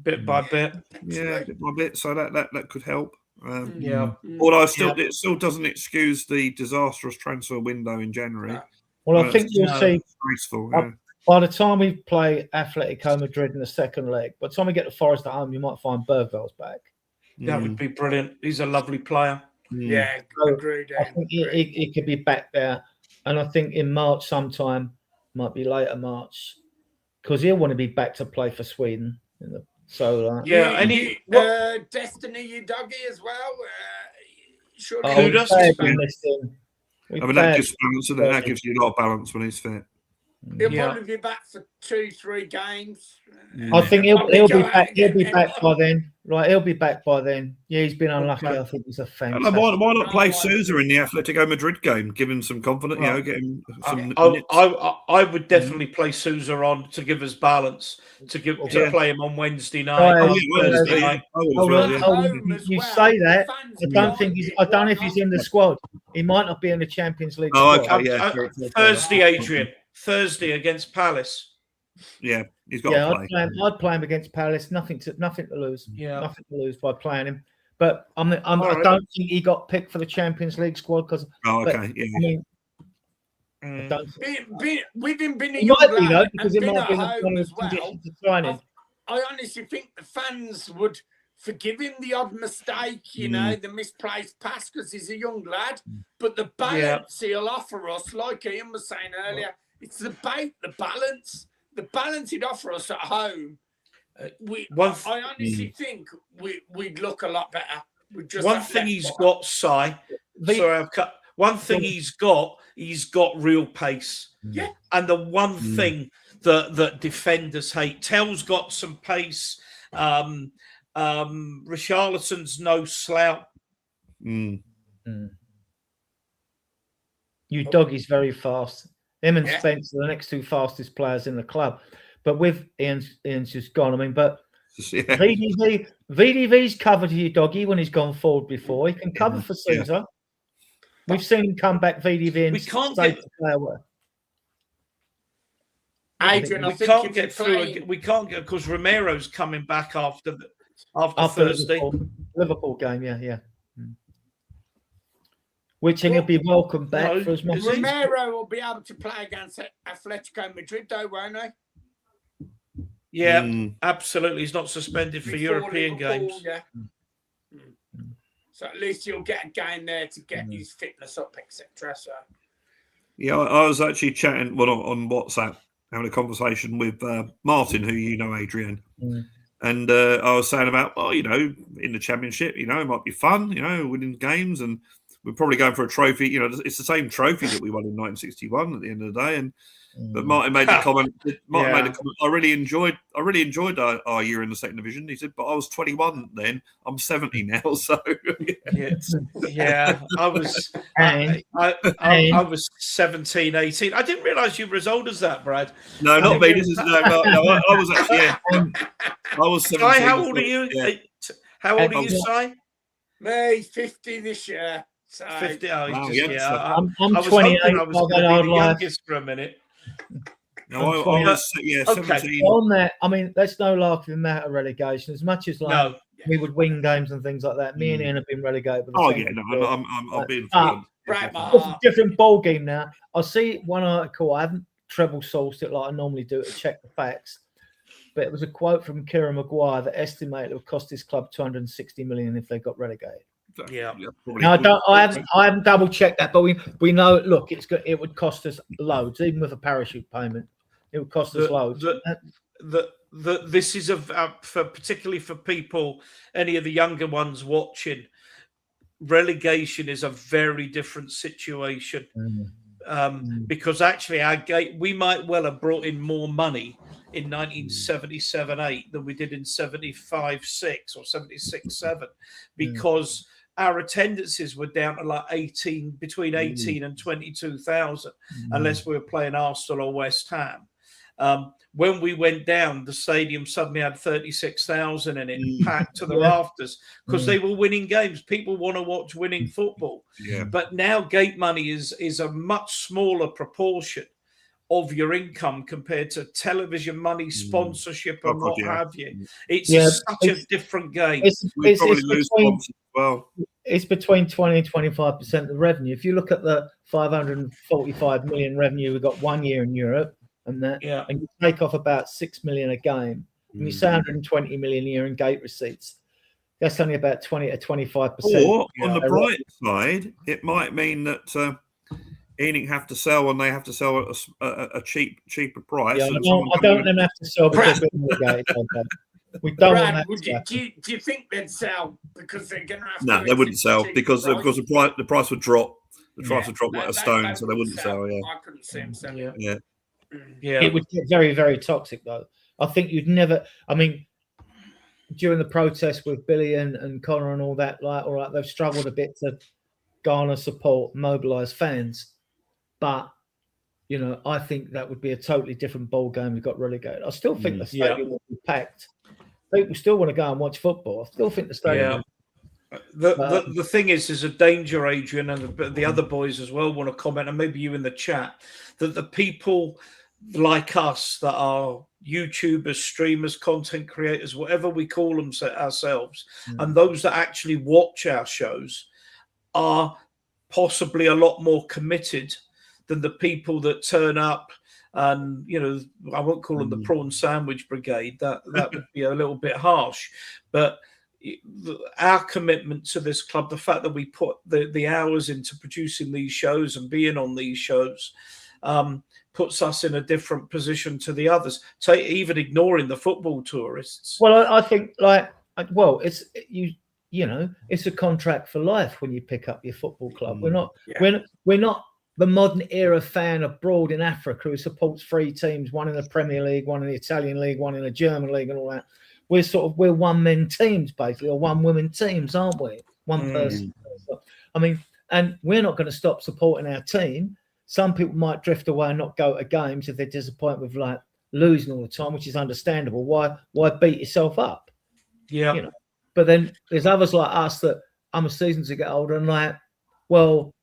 bit by bit. Yeah, bit by bit. So that could help. Although it still doesn't excuse the disastrous transfer window in January. Well, I think you'll see. Disgraceful. By the time we play Atletico Madrid in the second leg, by the time we get to Forest at home, you might find Bergvall's back. That would be brilliant. He's a lovely player. Yeah, agreed. I think he could be back there. And I think in March sometime, might be later March, because he'll want to be back to play for Sweden. Destiny, you doggy as well. Kudos. That gives balance, and that gives you a lot of balance when he's fit. He'll probably be back for 2-3 games. I think he'll be back. He'll be back by then. Right, he'll be back by then. Yeah, he's been unlucky. I think he's a fan. Why not play Sousa in the Atletico Madrid game? Give him some confidence. Get him some. I would definitely play Sousa on to give us balance. To play him on Wednesday night. Thursday night. You say that. I don't know if he's in the squad. He might not be in the Champions League. Thursday, Adrian. Thursday against Palace. Yeah, he's got Yeah, to play. I'd play him against Palace. Nothing to lose. Yeah. Nothing to lose by playing him. But I right. don't think he got picked for the Champions League squad because. Oh, okay. Yeah. I mean, Mm. I don't. With him being a It young might be though lad because and it being might at be one home of as his well, conditions of signing. I honestly think the fans would forgive him the odd mistake, you know, the misplaced pass because he's a young lad. But the balance he'll offer us, like Ian was saying earlier, it's the balance. The balance he'd offer us at home. I honestly think we'd look a lot better. One thing he's got, Sorry, I've cut. One thing he's got real pace. Yeah. And the one thing that defenders hate. Tell's got some pace. Richarlison's no slouch. You doggy's very fast. Him and Spence are the next two fastest players in the club. But with Ian's just gone. I mean, but VDV's covered you, doggy, when he's gone forward before. He can cover for Caesar. Yeah. We've seen him come back, VDV, and we can't get the player away. Adrian, we can't get through. We can't get because Romero's coming back after Thursday. Liverpool game, yeah. Which he'll be welcome back for as much. Romero will be able to play against Atletico Madrid, though, won't he? Yeah, absolutely. He's not suspended for European games. Yeah. So at least you'll get a game there to get his fitness up, etc. So. Yeah, I was actually chatting on WhatsApp, having a conversation with Martin, who you know, Adrian. And I was saying about, in the Championship, it might be fun, winning games, and we're probably going for a trophy. It's the same trophy that we won in 1961 at the end of the day. But Martin made the comment. I really enjoyed our year in the second division. He said, but I was 21 then. I'm 70 now. So I was 17, 18. I didn't realise you were as old as that, Brad. No, not me. This is I was actually. I was 17. Si, how old are you? Yeah. How old are you, Si? Me, 50 this year. So. 50. Oh, wow, I'm I was 28. hoping I was going to be the youngest for a minute. No, I was 17. On that, I mean, that's no laughing matter, relegation. As much as we would win games and things like that, me and Ian have been relegated. I'm being it's a different ball game now. I see one article. I haven't treble sourced it like I normally do to check the facts, but it was a quote from Kieran Maguire that estimated it would cost his club 260 million if they got relegated. Yeah. No, I haven't double checked that, but we know. Look, it would cost us loads, even with a parachute payment. It would cost us loads. This is particularly for people, any of the younger ones watching. Relegation is a very different situation because actually we might well have brought in more money in 1977-8 than we did in 75-6 or 76-7 because our attendances were down to like between 18 and 22,000 unless we were playing Arsenal or West Ham. When we went down, the stadium suddenly had 36,000 in it, packed to the rafters, because they were winning games. People want to watch winning football. Yeah. But now gate money is a much smaller proportion of your income compared to television money, sponsorship, and what have you. It's such a different game. We probably lose sponsors as well. It's between 20 and 25% of the revenue. If you look at the 545 million revenue we got 1 year in Europe, and you take off about 6 million a game, and you say 120 million a year in gate receipts. That's only about 20 to 25%. Or on the bright side, it might mean that Ealing have to sell, and they have to sell at a cheaper price. Yeah, I don't want them to have to sell because we're gated. We don't want that. Do you think they'd sell because they're going to have to? No, they wouldn't sell because the price would drop. The price would drop like a stone, so they wouldn't sell. Yeah, I couldn't see them selling. Yeah. It would get very, very toxic, though. I think you'd never. I mean, during the protest with Billy and Connor and all that, they've struggled a bit to garner support, mobilise fans. But I think that would be a totally different ball game. We got relegated. I still think the stadium will be packed. People still want to go and watch football. I still think the stadium. The thing is, there's a danger, Adrian, and the other boys as well want to comment, and maybe you in the chat, that the people like us that are YouTubers, streamers, content creators, whatever we call them ourselves, and those that actually watch our shows are possibly a lot more committed than the people that turn up. And I won't call them the prawn sandwich brigade. That would be a little bit harsh, but our commitment to this club, the fact that we put the hours into producing these shows and being on these shows, puts us in a different position to the others. So even ignoring the football tourists. Well, I think it's it's a contract for life when you pick up your football club. We're not the modern era fan abroad in Africa who supports 3 teams, one in the Premier League, one in the Italian league, one in the German league, and all that. We're one-man teams basically, or one-woman teams, aren't we? One person. I mean, and we're not going to stop supporting our team. Some people might drift away and not go to games if they're disappointed with like losing all the time, which is understandable. Why beat yourself up? Yeah. But then there's others like us that I'm a season to get older and like, well,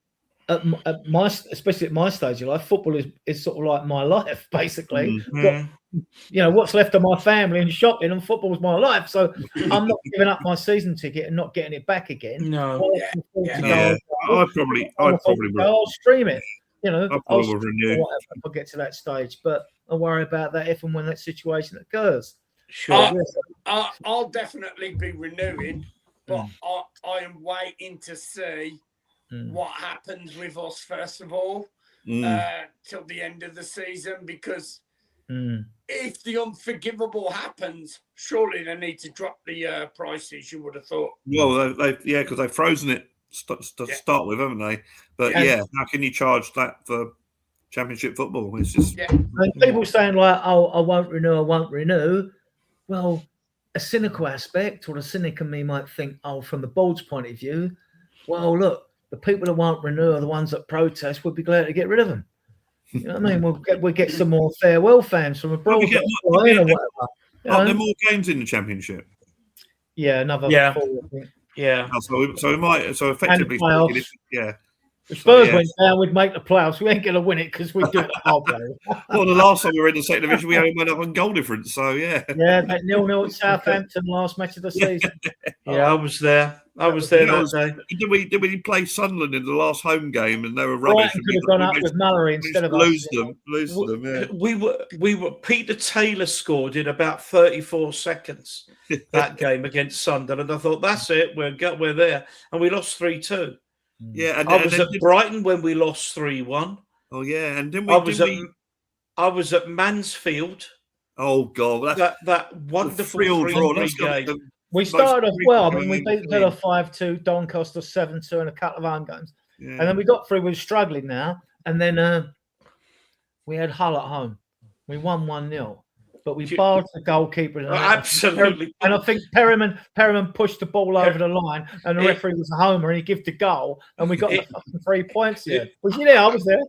especially at my stage of life, football is sort of like my life, basically. What's left of my family and shopping, and football is my life. So I'm not giving up my season ticket and not getting it back again. No. I'd probably I'll stream it. I'll renew if I get to that stage, but I'll worry about that if and when that situation occurs. Sure. I'll definitely be renewing, but I am waiting to see what happens with us first of all till the end of the season, because if the unforgivable happens, surely they need to drop the prices. You would have thought. Well, because they've frozen it to start with, haven't they? But how can you charge that for Championship football? It's just and people saying like, "Oh, I won't renew." Well, a cynical aspect, or the cynic in me might think, "Oh, from the board's point of view, well, look, the people that won't renew are the ones that protest. We'd be glad to get rid of them." You know what I mean? We'll get some more farewell fans from abroad. Are there more games in the Championship? Yeah, another 4, I think. Yeah. So we might. So effectively, If Spurs went down, we'd make the playoffs. We ain't going to win it because we do it the whole way. Well, the last time we were in the second division, we only went up on goal difference. So that 0-0 at Southampton last match of the season. I was there. That day. Did we play Sunderland in the last home game and they were rubbish? Brighton could have gone up with Mallory instead of lose them. Yeah. We were. Peter Taylor scored in about 34 seconds that game against Sunderland. I thought that's it. We're there, and we lost 3-2. Yeah, I was at Brighton when we lost 3-1. Oh yeah, and I was at Mansfield. Oh god, that wonderful 3-3 game. We started off well. I mean, we beat Villa 5-2, Doncaster 7-2, and a couple of home games. Yeah. And then we got through. We're struggling now, and then we had Hull at home. We won 1-0. But we barred the goalkeeper. Absolutely. And I think Perriman pushed the ball over the line, and the referee was a homer, and he gave the goal, and we got the fucking 3 points here. Was you there? I was there.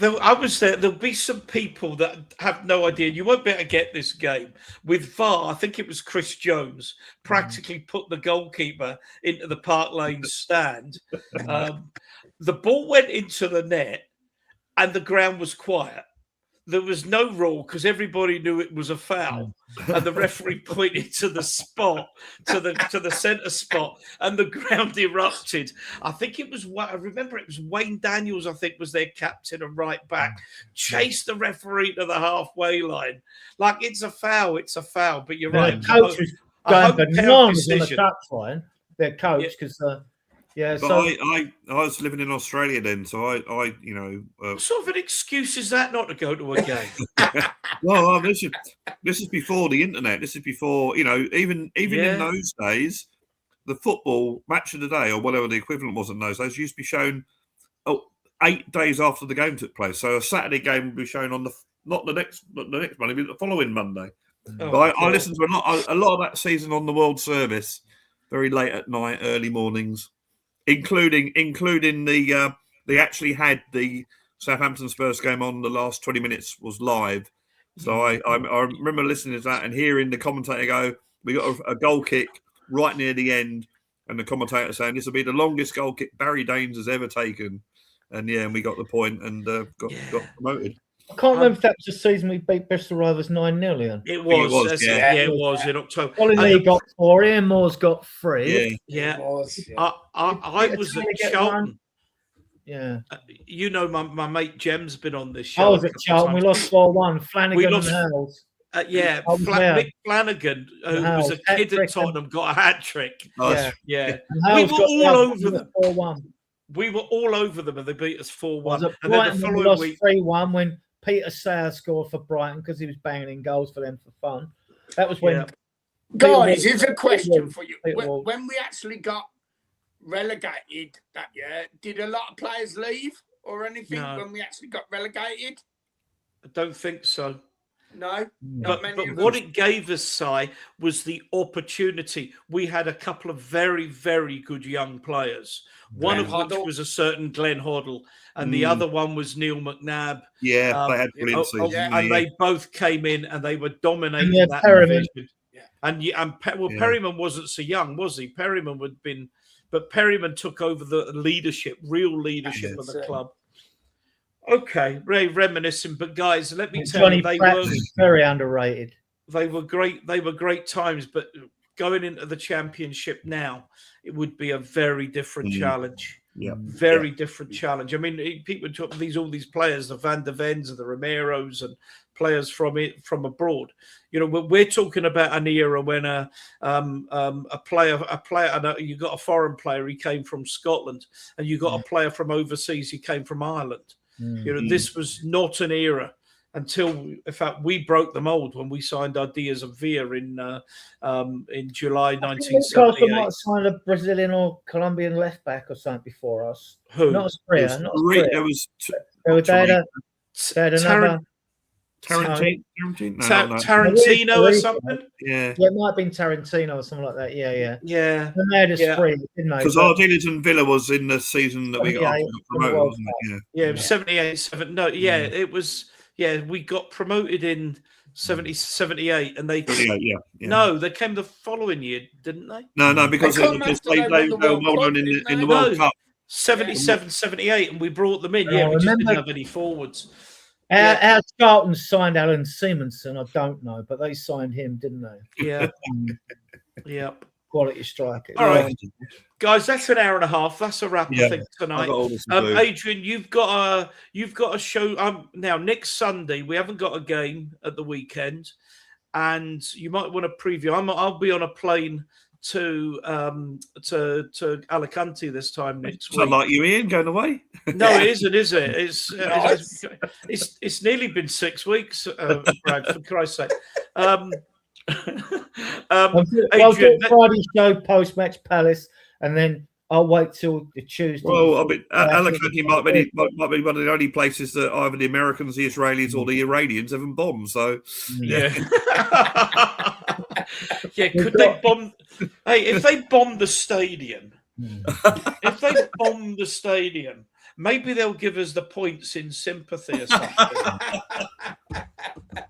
I was there. There'll be some people that have no idea. You won't be able to get this game. With VAR, I think it was Chris Jones, practically put the goalkeeper into the Park Lane stand. The ball went into the net, and the ground was quiet. There was no rule because everybody knew it was a foul, and the referee pointed to the spot, to the centre spot, and the ground erupted. I remember it was Wayne Daniels. I think was their captain and right back. Chased the referee to the halfway line, like it's a foul. But you're right. The coach was going bananas on the touchline. Their coach because. But so I was living in Australia then, so I what sort of an excuse is that not to go to a game? Well, this is before the internet. This is before even in those days, the football match of the day or whatever the equivalent was in those days used to be shown 8 days after the game took place. So a Saturday game would be shown on not the next Monday, but the following Monday. But I listened to a lot of that season on the World Service, very late at night, early mornings. Including they actually had the Southampton Spurs game on. The last 20 minutes was live, so I remember listening to that and hearing the commentator go, "We got a goal kick right near the end," and the commentator saying, "This will be the longest goal kick Barry Daines has ever taken," and we got the point and got promoted. I can't remember if that was the season we beat Bristol Rovers 9-0, Ian. It was. yeah. It was in October. Colin Lee got 4, Ian Moore's got 3. Yeah. It was, yeah. I was at Charlton. Yeah. You know, my mate Jem's been on this I show. was at Charlton. We lost 4-1. Flanagan lost- and Hales. Yeah, I was there. Mick Flanagan, who was a kid at Tottenham, got a hat trick. Nice. Yeah. And We Hales were got all over them. 4-1. We were all over them, and they beat us 4-1. And And then the we following lost week, 3-1 when Peter Sayre scored for Brighton because he was banging in goals for them for fun. That was when. Yeah. Guys, here's a question for you. Peter Ward. When we actually got relegated that year, did a lot of players leave or anything No. when we actually got relegated? I don't think so. No, But not many of what them. it gave us, Si, was the opportunity. We had a couple of very, very good young players. One Glenn of which Hoddle. was a certain Glenn Hoddle, and the other one was Neil McNabb. Yeah, they had brilliant seasons. And they both came in and they were dominating Yeah, that Perryman. division. Yeah. And Perryman wasn't so young, was he? Perryman would have been, but Perryman took over the leadership, real leadership of the Yes. club. Okay, very reminiscent, but guys, let me tell Johnny you, they Pratt were was very underrated. they were great. They were great times, but going into the championship now, it would be a very different challenge. Yeah. Very different challenge. I mean, people talk all these players, the Van der Vens and the Romeros and players from abroad. You know, we're talking about an era when a player, and you got a foreign player, he came from Scotland, and you got a player from overseas, he came from Ireland. You know, this was not an era until, in fact, we broke the mold when we signed our Diaz and Villa in July Newcastle 1978. might have signed a Brazilian or Colombian left back or something before us. Who? Not Spria. Not There Spria. was They had another. Tarantino. Tarantino or something. Yeah. Yeah, it might have been Tarantino or something like that. Yeah. Yeah. And they had a Yeah. spree, didn't they? Because But- Ardiles and Villa was in the season that we got promoted, wasn't it? Yeah. Yeah, it was 78, 7. No, yeah, it was. Yeah, we got promoted in 78, and they. 38, yeah. No, they came the following year, didn't they? No, because They come after they won the were World well Cup, known didn't in the they? World No. Cup. 77, 78, and we brought them in. Oh, Yeah, we just remember- didn't have any forwards. Our Charlton signed Alan Simonson. I don't know, but they signed him, didn't they? Yeah, yep. Quality striker. All right, guys, that's an hour and a half. That's a wrap, Yeah. I think, I tonight. got all this to do. Adrian, you've got a show now next Sunday. We haven't got a game at the weekend, and you might want to preview. I'll be on a plane to Alicante this time next So week. like you, Ian, going away? No, it isn't, is it? Nice. It's nearly been 6 weeks, Brad. For Christ's sake. I'll do Adrian, Friday show post match Palace, and then I'll wait till the Tuesday. Well, I mean, Alicante might be one of the only places that either the Americans, the Israelis, or the Iranians haven't bombed. So, yeah. Yeah, could they bomb? Hey, if they bomb the stadium, maybe they'll give us the points in sympathy or something.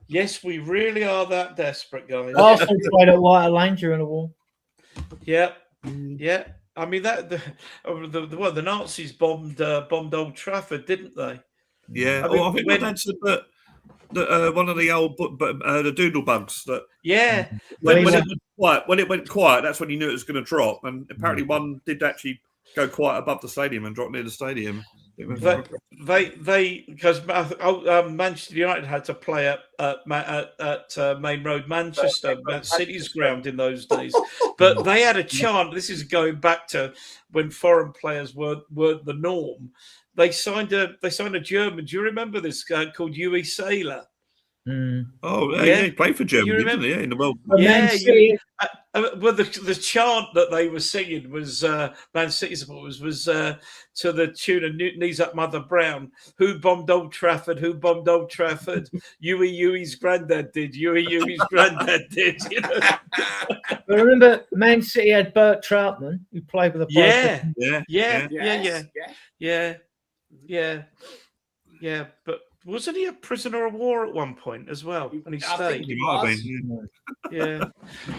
Yes, we really are that desperate, guys. Arsenal played at White Lane during the war. Yeah, yeah. I mean the Nazis bombed Old Trafford, didn't they? yeah. I mean, I think my dad said that one of the old the doodle bugs that Yeah. when Well, it went quiet, that's when you knew it was going to drop. And apparently, one did actually go quiet above the stadium and drop near the stadium. They because Manchester United had to play at Main Road, Manchester, Man City's ground in those days. But they had a chant. This is going back to when foreign players weren't the norm. They signed a German. Do you remember this guy called Uwe Saylor? Oh, yeah, Yeah. he played for Germany, didn't remember- he? Yeah, in the World. Yeah, Man City- well, the chant that they were singing was Man City supporters was to the tune of "Knees Up, Mother Brown." Who bombed Old Trafford? Who bombed Old Trafford? Uwe's granddad did. Uwe's granddad did. You know? I remember Man City had Bert Troutman, who played with the Yeah, Yeah, yeah, Yes. yeah. But wasn't he a prisoner of war at one point as well? And he I think stayed. he might have been. Yeah.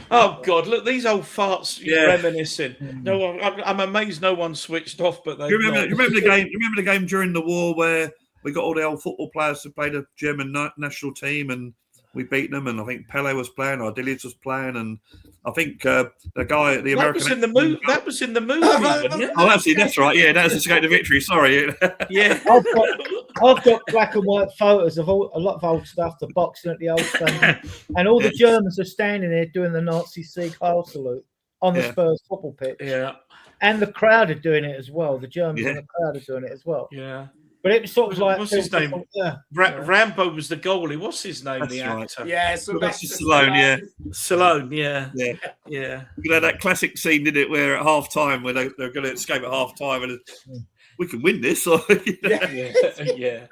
Oh God! Look, these old farts reminiscing. No, I'm amazed no one switched off. But they. Do you remember the game? Remember the game during the war where we got all the old football players who played the German national team, and we beat them. And I think Pele was playing, or Dillies was playing, and I think the guy, the American, was in the movie. That was in the movie. Wasn't it? Oh, that's right. Yeah, that was Escape to Victory. Sorry. Yeah. I've got black and white photos of a lot of old stuff, the boxing at the old stadium, and all the Germans are standing there doing the Nazi Sieg Heil salute on the Spurs football pitch. Yeah. And the crowd are doing it as well. The Germans and the crowd are doing it as well. Yeah. But it was sort of like, what's his name? Rambo was the goalie. What's his name? That's the actor. Right. Yeah, Sylvester Stallone. Stallone. Yeah. You know that classic scene, did it, where at half time, where they're going to escape at half time, and we can win this. Yeah.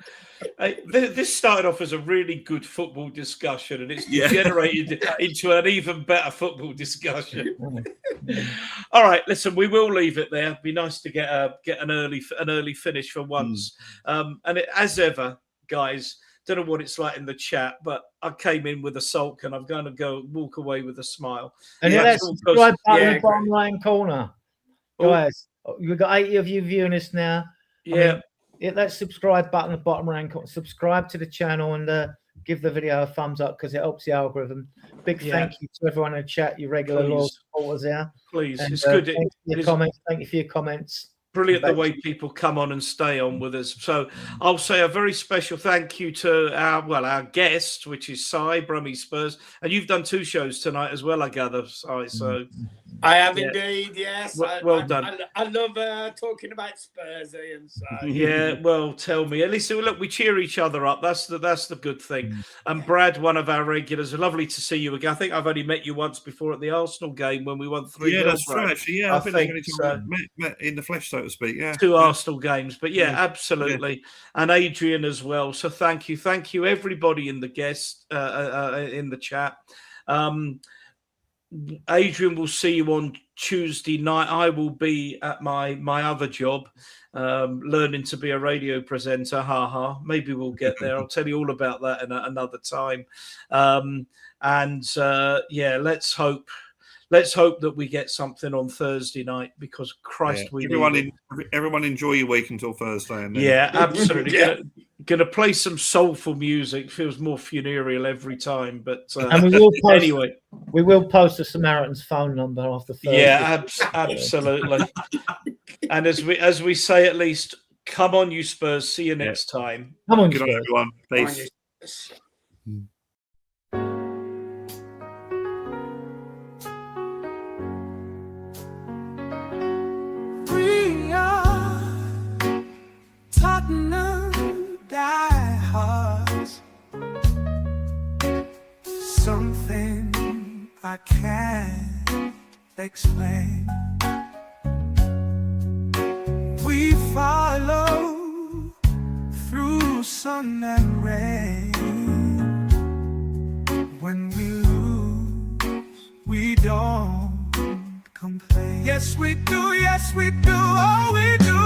This started off as a really good football discussion, and it's degenerated into an even better football discussion. All right, listen, we will leave it there. It'd be nice to get an early finish for once. As ever, guys, don't know what it's like in the chat, but I came in with a sulk, and I'm going to walk away with a smile. And let's subscribe button in the bottom right corner, guys. We've got 80 of you viewing us now. Yeah. Hit that subscribe button at the bottom right corner. Subscribe to the channel and give the video a thumbs up because it helps the algorithm. Big thank you to everyone in the chat, you regular loyal supporters here. Please, and, it's good. Thank you for your comments. Brilliant the way people come on and stay on with us. So I'll say a very special thank you to our guest, which is Si, Brummy Spurs. And you've done 2 shows tonight as well, I gather, Si. So I have indeed, yes. Well done. I love talking about Spurs, Ian. So. Yeah, well, tell me. At least, look, we cheer each other up. That's the good thing. And Brad, one of our regulars, lovely to see you again. I think I've only met you once before at the Arsenal game when we won 3-0. Yeah, that's right. Actually, yeah, I think so. Met in the flesh, so to speak. Yeah, 2 Arsenal games, but absolutely. And Adrian as well. So thank you, everybody in the guest in the chat. Adrian will see you on Tuesday night. I will be at my other job, learning to be a radio presenter. Maybe we'll get there. I'll tell you all about that in another time. Let's hope that we get something on Thursday night because Christ, everyone enjoy your week until Thursday. And then... Yeah, absolutely. Gonna play some soulful music. Feels more funereal every time, but and we will post, anyway. We will post the Samaritan's phone number after Thursday. Yeah, absolutely. And as we say, at least, come on, you Spurs. See you next time. Come on, good Spurs. On, everyone. Peace. Diehards, something I can't explain. We follow through sun and rain. When we lose, we don't complain. Yes, we do. Yes, we do. Oh, we do.